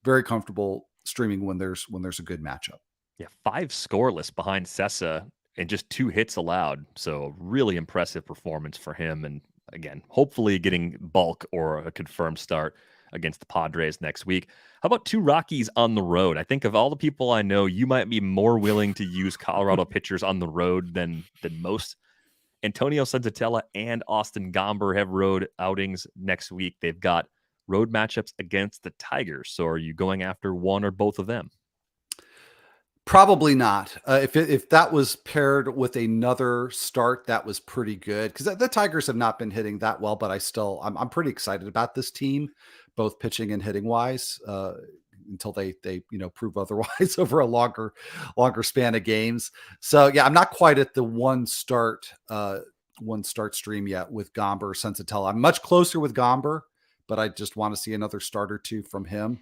very comfortable streaming when there's a good matchup. Yeah, 5 scoreless behind Sessa and just 2 hits allowed. So really impressive performance for him. And again, hopefully getting bulk or a confirmed start against the Padres next week. How about 2 Rockies on the road? I think of all the people I know, you might be more willing to use Colorado pitchers on the road than most. Antonio Senzatella and Austin Gomber have road outings next week. They've got road matchups against the Tigers. So are you going after one or both of them? Probably not. If that was paired with another start, that was pretty good because the Tigers have not been hitting that well. But I'm pretty excited about this team, both pitching and hitting wise. Until they prove otherwise over a longer span of games. So yeah, I'm not quite at the one start stream yet with Gomber Sensatella. I'm much closer with Gomber, but I just want to see another start or two from him.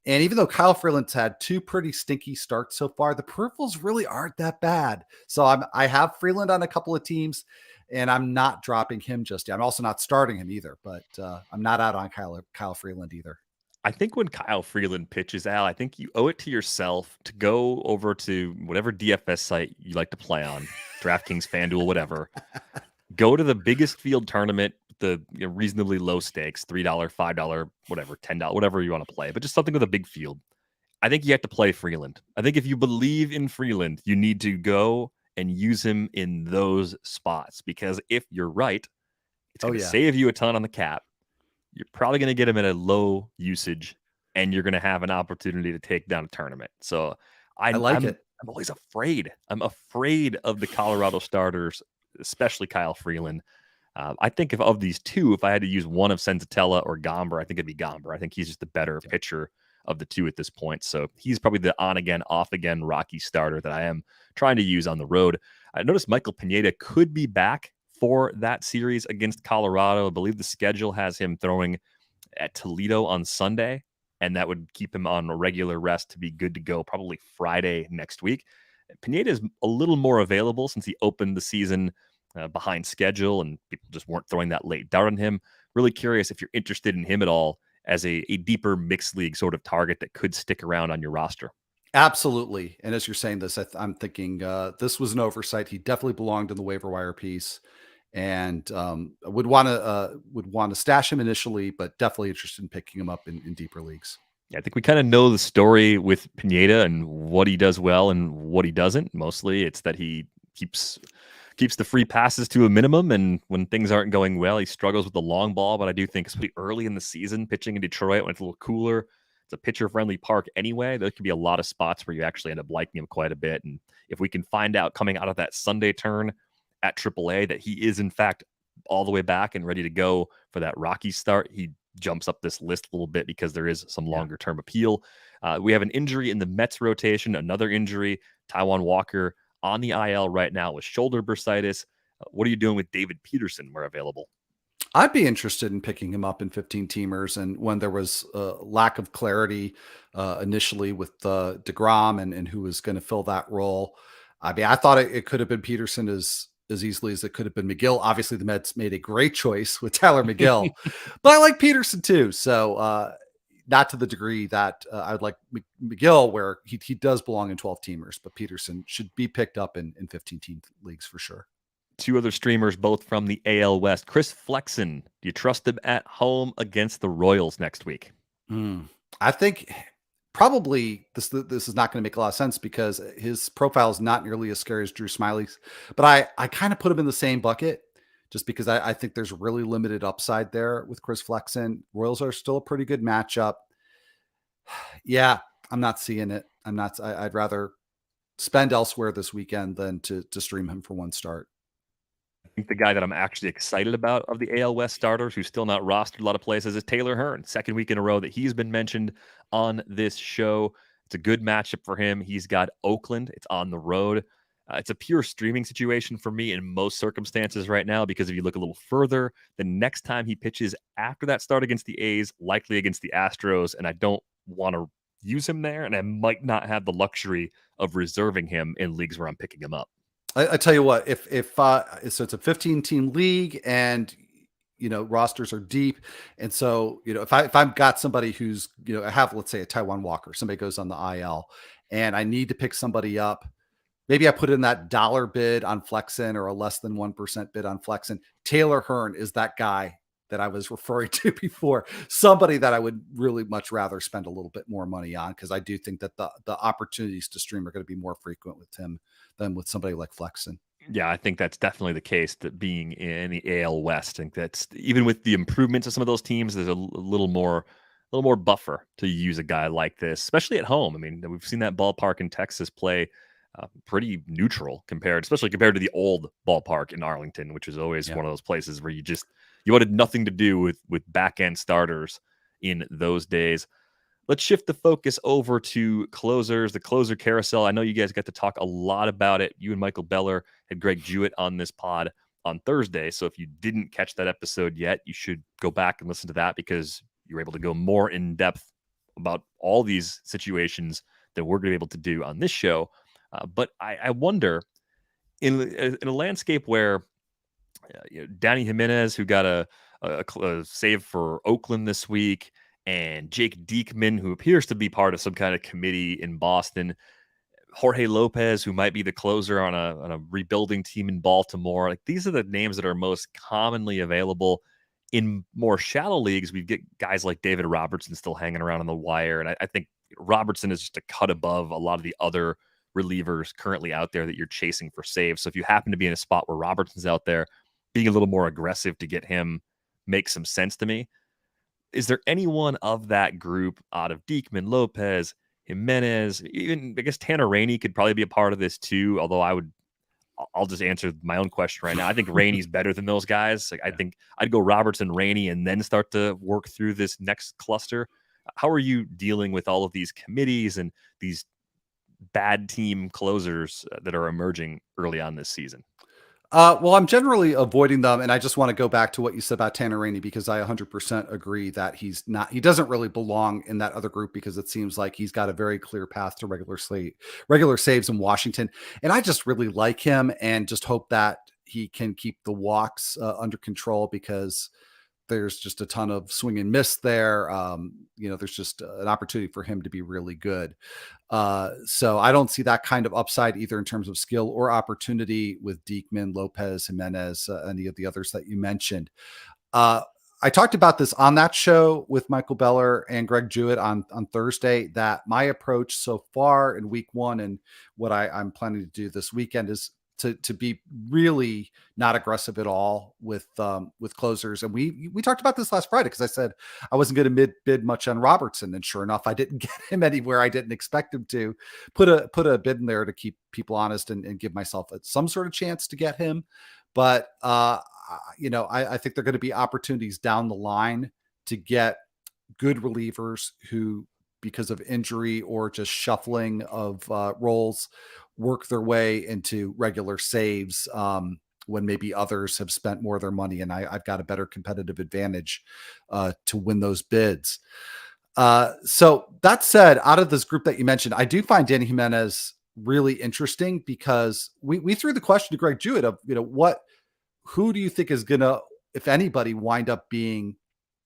And even though Kyle Freeland's had 2 pretty stinky starts so far, the peripherals really aren't that bad. So I have Freeland on a couple of teams, and I'm not dropping him just yet. I'm also not starting him either, but I'm not out on Kyle Freeland either. I think when Kyle Freeland pitches, Al, I think you owe it to yourself to go over to whatever DFS site you like to play on, DraftKings, FanDuel, whatever. Go to the biggest field tournament, the reasonably low stakes, $3, $5, whatever, $10, whatever you want to play, but just something with a big field. I think you have to play Freeland. I think if you believe in Freeland, you need to go and use him in those spots because if you're right, it's going to save you a ton on the cap. You're probably going to get him at a low usage and you're going to have an opportunity to take down a tournament. So I like it. I'm always afraid. I'm afraid of the Colorado starters, especially Kyle Freeland. I think of these 2, if I had to use one of Senzatella or Gomber, I think it'd be Gomber. I think he's just the better pitcher of the 2 at this point. So he's probably the on again, off again Rocky starter that I am trying to use on the road. I noticed Michael Pineda could be back for that series against Colorado. I believe the schedule has him throwing at Toledo on Sunday, and that would keep him on a regular rest to be good to go probably Friday next week. Pineda is a little more available since he opened the season behind schedule and people just weren't throwing that late dart on him. Really curious if you're interested in him at all as a deeper mixed league sort of target that could stick around on your roster. Absolutely. And as you're saying this, I'm thinking this was an oversight. He definitely belonged in the waiver wire piece, and would want to stash him initially, but definitely interested in picking him up in deeper leagues. Yeah, I think we kind of know the story with Pineda and what he does well and what he doesn't. Mostly it's that he keeps the free passes to a minimum, and when things aren't going well, he struggles with the long ball. But I do think especially early in the season, pitching in Detroit when it's a little cooler, it's a pitcher-friendly park anyway. There could be a lot of spots where you actually end up liking him quite a bit. And if we can find out coming out of that Sunday turn at AAA that he is in fact all the way back and ready to go for that Rocky start, he jumps up this list a little bit because there is some longer-term appeal. We have an injury in the Mets rotation, another injury, Taijuan Walker on the IL right now with shoulder bursitis. What are you doing with David Peterson where available? I'd be interested in picking him up in 15 teamers. And when there was a lack of clarity initially with DeGrom and who was going to fill that role, I mean, I thought it could have been Peterson as easily as it could have been McGill. Obviously, the Mets made a great choice with Tyler McGill, but I like Peterson too. So not to the degree that I would like McGill, where he does belong in 12 teamers, but Peterson should be picked up in 15 team leagues for sure. 2 other streamers, both from the AL West. Chris Flexen, do you trust him at home against the Royals next week? I think probably this is not going to make a lot of sense because his profile is not nearly as scary as Drew Smiley's, but I kind of put him in the same bucket just because I think there's really limited upside there with Chris Flexen. Royals are still a pretty good matchup. Yeah, I'm not seeing it. I'd rather spend elsewhere this weekend than to stream him for one start. I think the guy that I'm actually excited about of the AL West starters, who's still not rostered a lot of places, is Taylor Hearn. Second week in a row that he's been mentioned on this show. It's a good matchup for him. He's got Oakland. It's on the road. It's a pure streaming situation for me in most circumstances right now, because if you look a little further, the next time he pitches after that start against the A's, likely against the Astros, and I don't want to use him there, and I might not have the luxury of reserving him in leagues where I'm picking him up. I tell you what, if so it's a 15 team league, and rosters are deep, and so if I've got somebody who's I have, let's say, a Taiwan Walker, somebody goes on the IL, and I need to pick somebody up. Maybe I put in that dollar bid on Flexen or a less than 1% bid on Flexen. Taylor Hearn is that guy that I was referring to before. Somebody that I would really much rather spend a little bit more money on, because I do think that the opportunities to stream are going to be more frequent with him than with somebody like Flexen. Yeah, I think that's definitely the case, that being in the AL West, I think that's, even with the improvements of some of those teams, there's a little more buffer to use a guy like this, especially at home. I mean, we've seen that ballpark in Texas play pretty neutral especially compared to the old ballpark in Arlington, which is always one of those places where you wanted nothing to do with back end starters in those days. Let's shift the focus over to closers, the closer carousel. I know you guys got to talk a lot about it. You and Michael Beller had Greg Jewett on this pod on Thursday. So if you didn't catch that episode yet, you should go back and listen to that, because you were able to go more in depth about all these situations that we're going to be able to do on this show. But I wonder, in a landscape where Danny Jimenez, who got a save for Oakland this week, and Jake Diekman, who appears to be part of some kind of committee in Boston, Jorge Lopez, who might be the closer on a rebuilding team in Baltimore. Like, these are the names that are most commonly available. In more shallow leagues, we get guys like David Robertson still hanging around on the wire, and I think Robertson is just a cut above a lot of the other relievers currently out there that you're chasing for saves. So if you happen to be in a spot where Robertson's out there, being a little more aggressive to get him makes some sense to me. Is there anyone of that group, out of Diekman, Lopez, Jimenez, even I guess Tanner Rainey could probably be a part of this too, although I'll just answer my own question right now. I think Rainey's better than those guys. Like, I think I'd go Robertson, Rainey, and then start to work through this next cluster. How are you dealing with all of these committees and these bad team closers that are emerging early on this season? Well, I'm generally avoiding them, and I just want to go back to what you said about Tanner Rainey, because I 100% agree that he doesn't really belong in that other group, because it seems like he's got a very clear path to regular saves in Washington. And I just really like him, and just hope that he can keep the walks under control, because there's just a ton of swing and miss there. There's just an opportunity for him to be really good. So I don't see that kind of upside either in terms of skill or opportunity with Diekman, Lopez, Jimenez, any of the others that you mentioned. I talked about this on that show with Michael Beller and Greg Jewett on Thursday, that my approach so far in week one, and what I'm planning to do this weekend, is to be really not aggressive at all with closers. And we talked about this last Friday, because I said I wasn't going to bid much on Robertson, and sure enough, I didn't get him anywhere I didn't expect him to. Put a bid in there to keep people honest, and give myself some sort of chance to get him. But I think there are going to be opportunities down the line to get good relievers who, because of injury or just shuffling of roles, work their way into regular saves when maybe others have spent more of their money, and I've got a better competitive advantage to win those bids. So that said, out of this group that you mentioned, I do find Danny Jimenez really interesting, because we threw the question to Greg Jewett of, who do you think is going to, if anybody, wind up being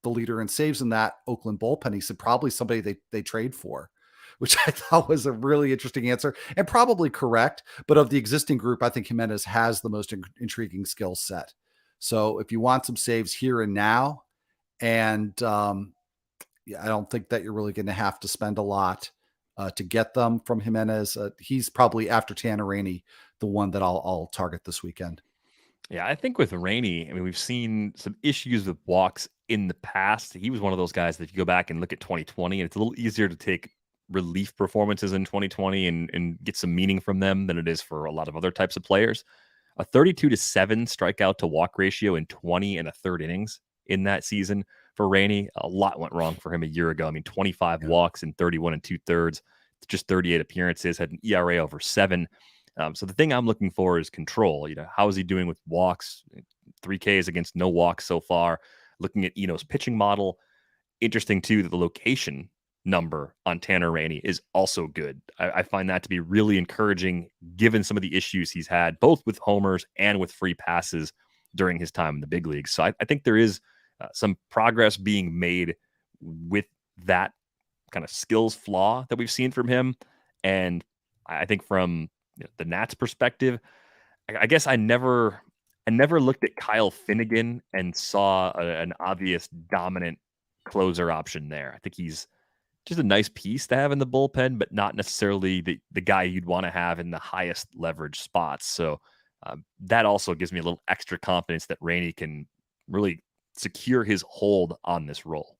the leader in saves in that Oakland bullpen? He said probably somebody they trade for, which I thought was a really interesting answer, and probably correct. But of the existing group, I think Jimenez has the most intriguing skill set. So if you want some saves here and now, and I don't think that you're really going to have to spend a lot to get them from Jimenez. He's probably, after Tanner Rainey, the one that I'll target this weekend. Yeah, I think with Rainey, I mean, we've seen some issues with walks in the past. He was one of those guys that if you go back and look at 2020, and it's a little easier to take relief performances in 2020 and get some meaning from them than it is for a lot of other types of players. A 32-7 strikeout to walk ratio in 20 and a third innings in that season for Rainey. A lot went wrong for him a year ago. I mean, 25 Yeah. walks in 31 and two thirds, just 38 appearances, had an ERA over 7. So the thing I'm looking for is control. How is he doing with walks? 3Ks against no walks so far. Looking at Eno's pitching model, interesting too that the location number on Tanner Rainey is also good. I find that to be really encouraging given some of the issues he's had, both with homers and with free passes during his time in the big leagues. So I think there is some progress being made with that kind of skills flaw that we've seen from him. And I think from the Nats perspective, I guess I never looked at Kyle Finnegan and saw an obvious dominant closer option there. I think he's just a nice piece to have in the bullpen, but not necessarily the guy you'd want to have in the highest leverage spots. So that also gives me a little extra confidence that Rainey can really secure his hold on this role.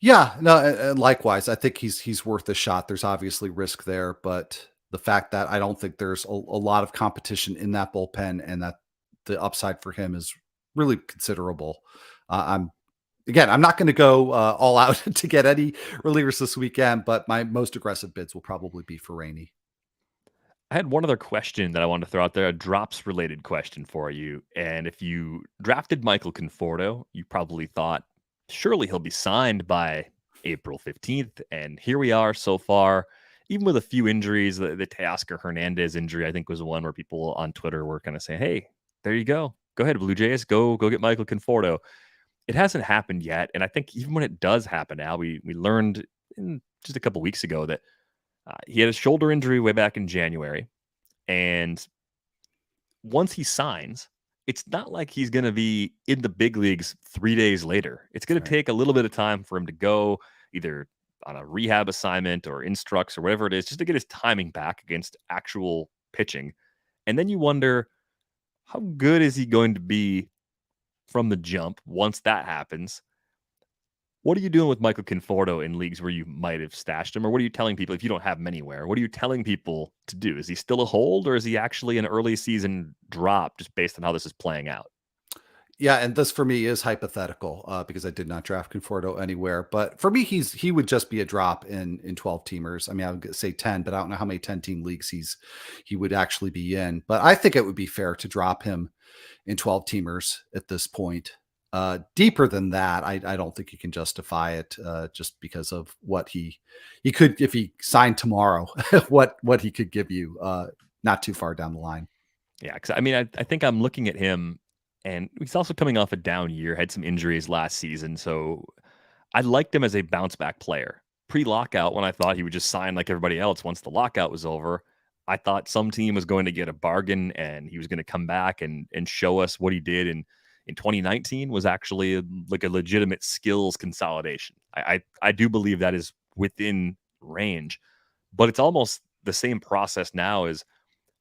Yeah, no, and likewise, I think he's worth a shot. There's obviously risk there, but the fact that I don't think there's a lot of competition in that bullpen and that the upside for him is really considerable. I'm not going to go all out to get any relievers this weekend, but my most aggressive bids will probably be for Rainey. I had one other question that I wanted to throw out there, a drops related question for you. And if you drafted Michael Conforto, you probably thought, surely he'll be signed by April 15th. And here we are so far, even with a few injuries. The Teoscar Hernandez injury, I think, was one where people on Twitter were kind of saying, hey, there you go. Go ahead, Blue Jays. Go get Michael Conforto. It hasn't happened yet. And I think even when it does happen now, we learned just a couple weeks ago that he had a shoulder injury way back in January. And once he signs, it's not like he's going to be in the big leagues 3 days later. It's going to Right. take a little bit of time for him to go either on a rehab assignment or instructs or whatever it is, just to get his timing back against actual pitching. And then you wonder, how good is he going to be from the jump once that happens? What are you doing with Michael Conforto in leagues where you might have stashed him? Or what are you telling people if you don't have him anywhere? What are you telling people to do? Is he still a hold or is he actually an early season drop just based on how this is playing out? Yeah, and this for me is hypothetical because I did not draft Conforto anywhere. But for me, he would just be a drop in 12 teamers. I mean, I would say 10, but I don't know how many 10-team leagues he would actually be in. But I think it would be fair to drop him in 12 teamers at this point. Deeper than that, I don't think you can justify it just because of what he could if he signed tomorrow, what he could give you not too far down the line. Yeah, because I mean, I think I'm looking at him, and he's also coming off a down year, had some injuries last season. So I liked him as a bounce back player. Pre lockout, when I thought he would just sign like everybody else once the lockout was over, I thought some team was going to get a bargain and he was going to come back and show us what he did in 2019 was actually like a legitimate skills consolidation. I do believe that is within range, but it's almost the same process now as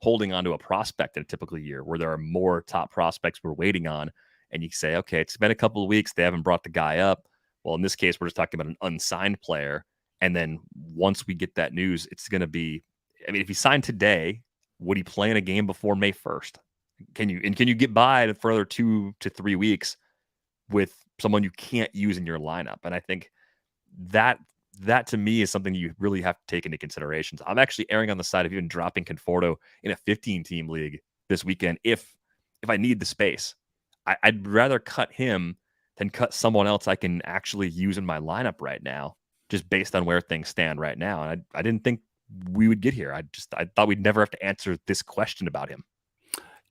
holding on to a prospect in a typical year where there are more top prospects we're waiting on. And you say, okay, it's been a couple of weeks. They haven't brought the guy up. Well, in this case, we're just talking about an unsigned player. And then once we get that news, it's going to be, I mean, if he signed today, would he play in a game before May 1st? Can you get by the further 2 to 3 weeks with someone you can't use in your lineup? And I think that that to me is something you really have to take into considerations. I'm actually erring on the side of even dropping Conforto in a 15 team league this weekend if I need the space. I'd rather cut him than cut someone else I can actually use in my lineup right now, just based on where things stand right now. And I didn't think we would get here. I thought we'd never have to answer this question about him.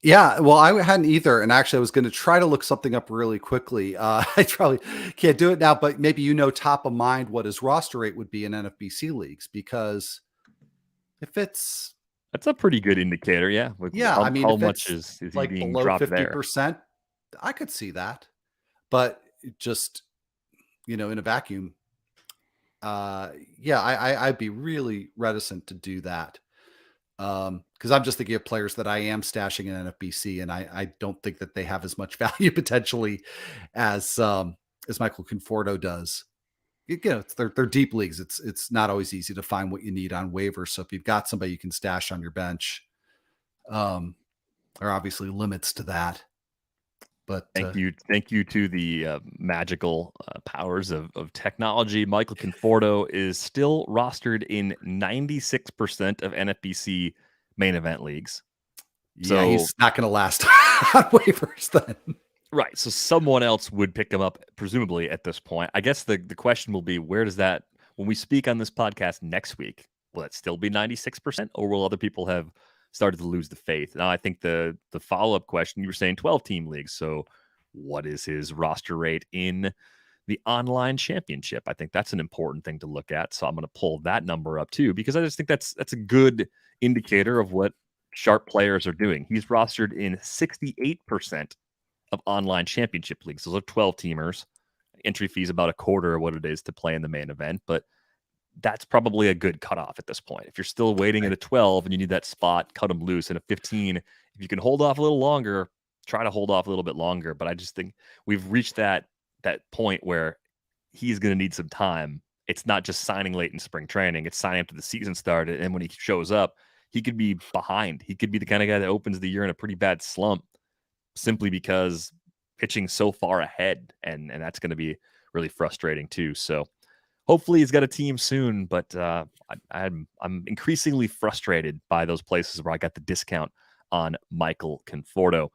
Yeah, well, I hadn't either, and actually, I was going to try to look something up really quickly. I probably can't do it now, but maybe top of mind what his roster rate would be in NFBC leagues, because if it's That's a pretty good indicator, yeah. Like yeah, I mean, how if much it's is he like being below dropped there? 50%, I could see that. But just in a vacuum, yeah, I'd be really reticent to do that. Because I'm just thinking of players that I am stashing in NFBC, and I don't think that they have as much value potentially as Michael Conforto does. You know, they're deep leagues. It's not always easy to find what you need on waivers. So if you've got somebody you can stash on your bench, there are obviously limits to that. But thank you to the magical powers of technology. Michael Conforto is still rostered in 96% of NFBC main event leagues. yeah, So he's not going to last on waivers then. right, so someone else would pick him up, presumably at this point. I guess the question will be, where does that, when we speak on this podcast next week, will it still be 96%, or will other people have started to lose the faith? Now, I think the follow up question, you were saying 12-team leagues. So, what is his roster rate in the online championship? I think that's an important thing to look at. So, I'm going to pull that number up too, because I just think that's a good indicator of what sharp players are doing. He's rostered in 68% of online championship leagues. Those are 12 teamers. Entry fee is about a quarter of what it is to play in the main event, but that's probably a good cutoff at this point. If you're still waiting at a 12 and you need that spot, cut them loose. And a 15, if you can hold off a little longer, try to hold off a little bit longer. But I just think we've reached that point where he's going to need some time. It's not just signing late in spring training. It's signing after the season started. And when he shows up, he could be behind. He could be the kind of guy that opens the year in a pretty bad slump, simply because pitching so far ahead, and that's going to be really frustrating too. So hopefully he's got a team soon, but I'm increasingly frustrated by those places where I got the discount on Michael Conforto.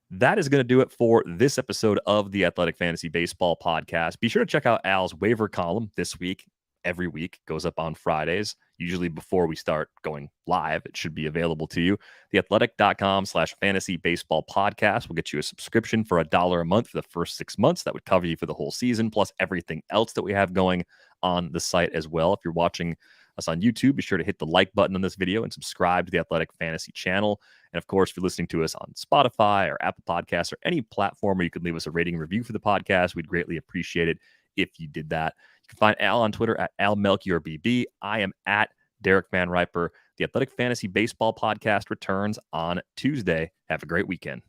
That is going to do it for this episode of the Athletic Fantasy Baseball Podcast. Be sure to check out Al's waiver column this week. Every week goes up on Fridays, usually before we start going live. It should be available to you. Theathletic.com/fantasy baseball podcast will get you a subscription for $1 a month for the first 6 months. That would cover you for the whole season, plus everything else that we have going on the site as well. If you're watching us on YouTube, be sure to hit the like button on this video and subscribe to the Athletic Fantasy channel. And of course, if you're listening to us on Spotify or Apple Podcasts or any platform where you could leave us a rating and review for the podcast, we'd greatly appreciate it if you did that. You can find Al on Twitter at AlMelchiorBB. I am at Derek Van Riper. The Athletic Fantasy Baseball Podcast returns on Tuesday. Have a great weekend.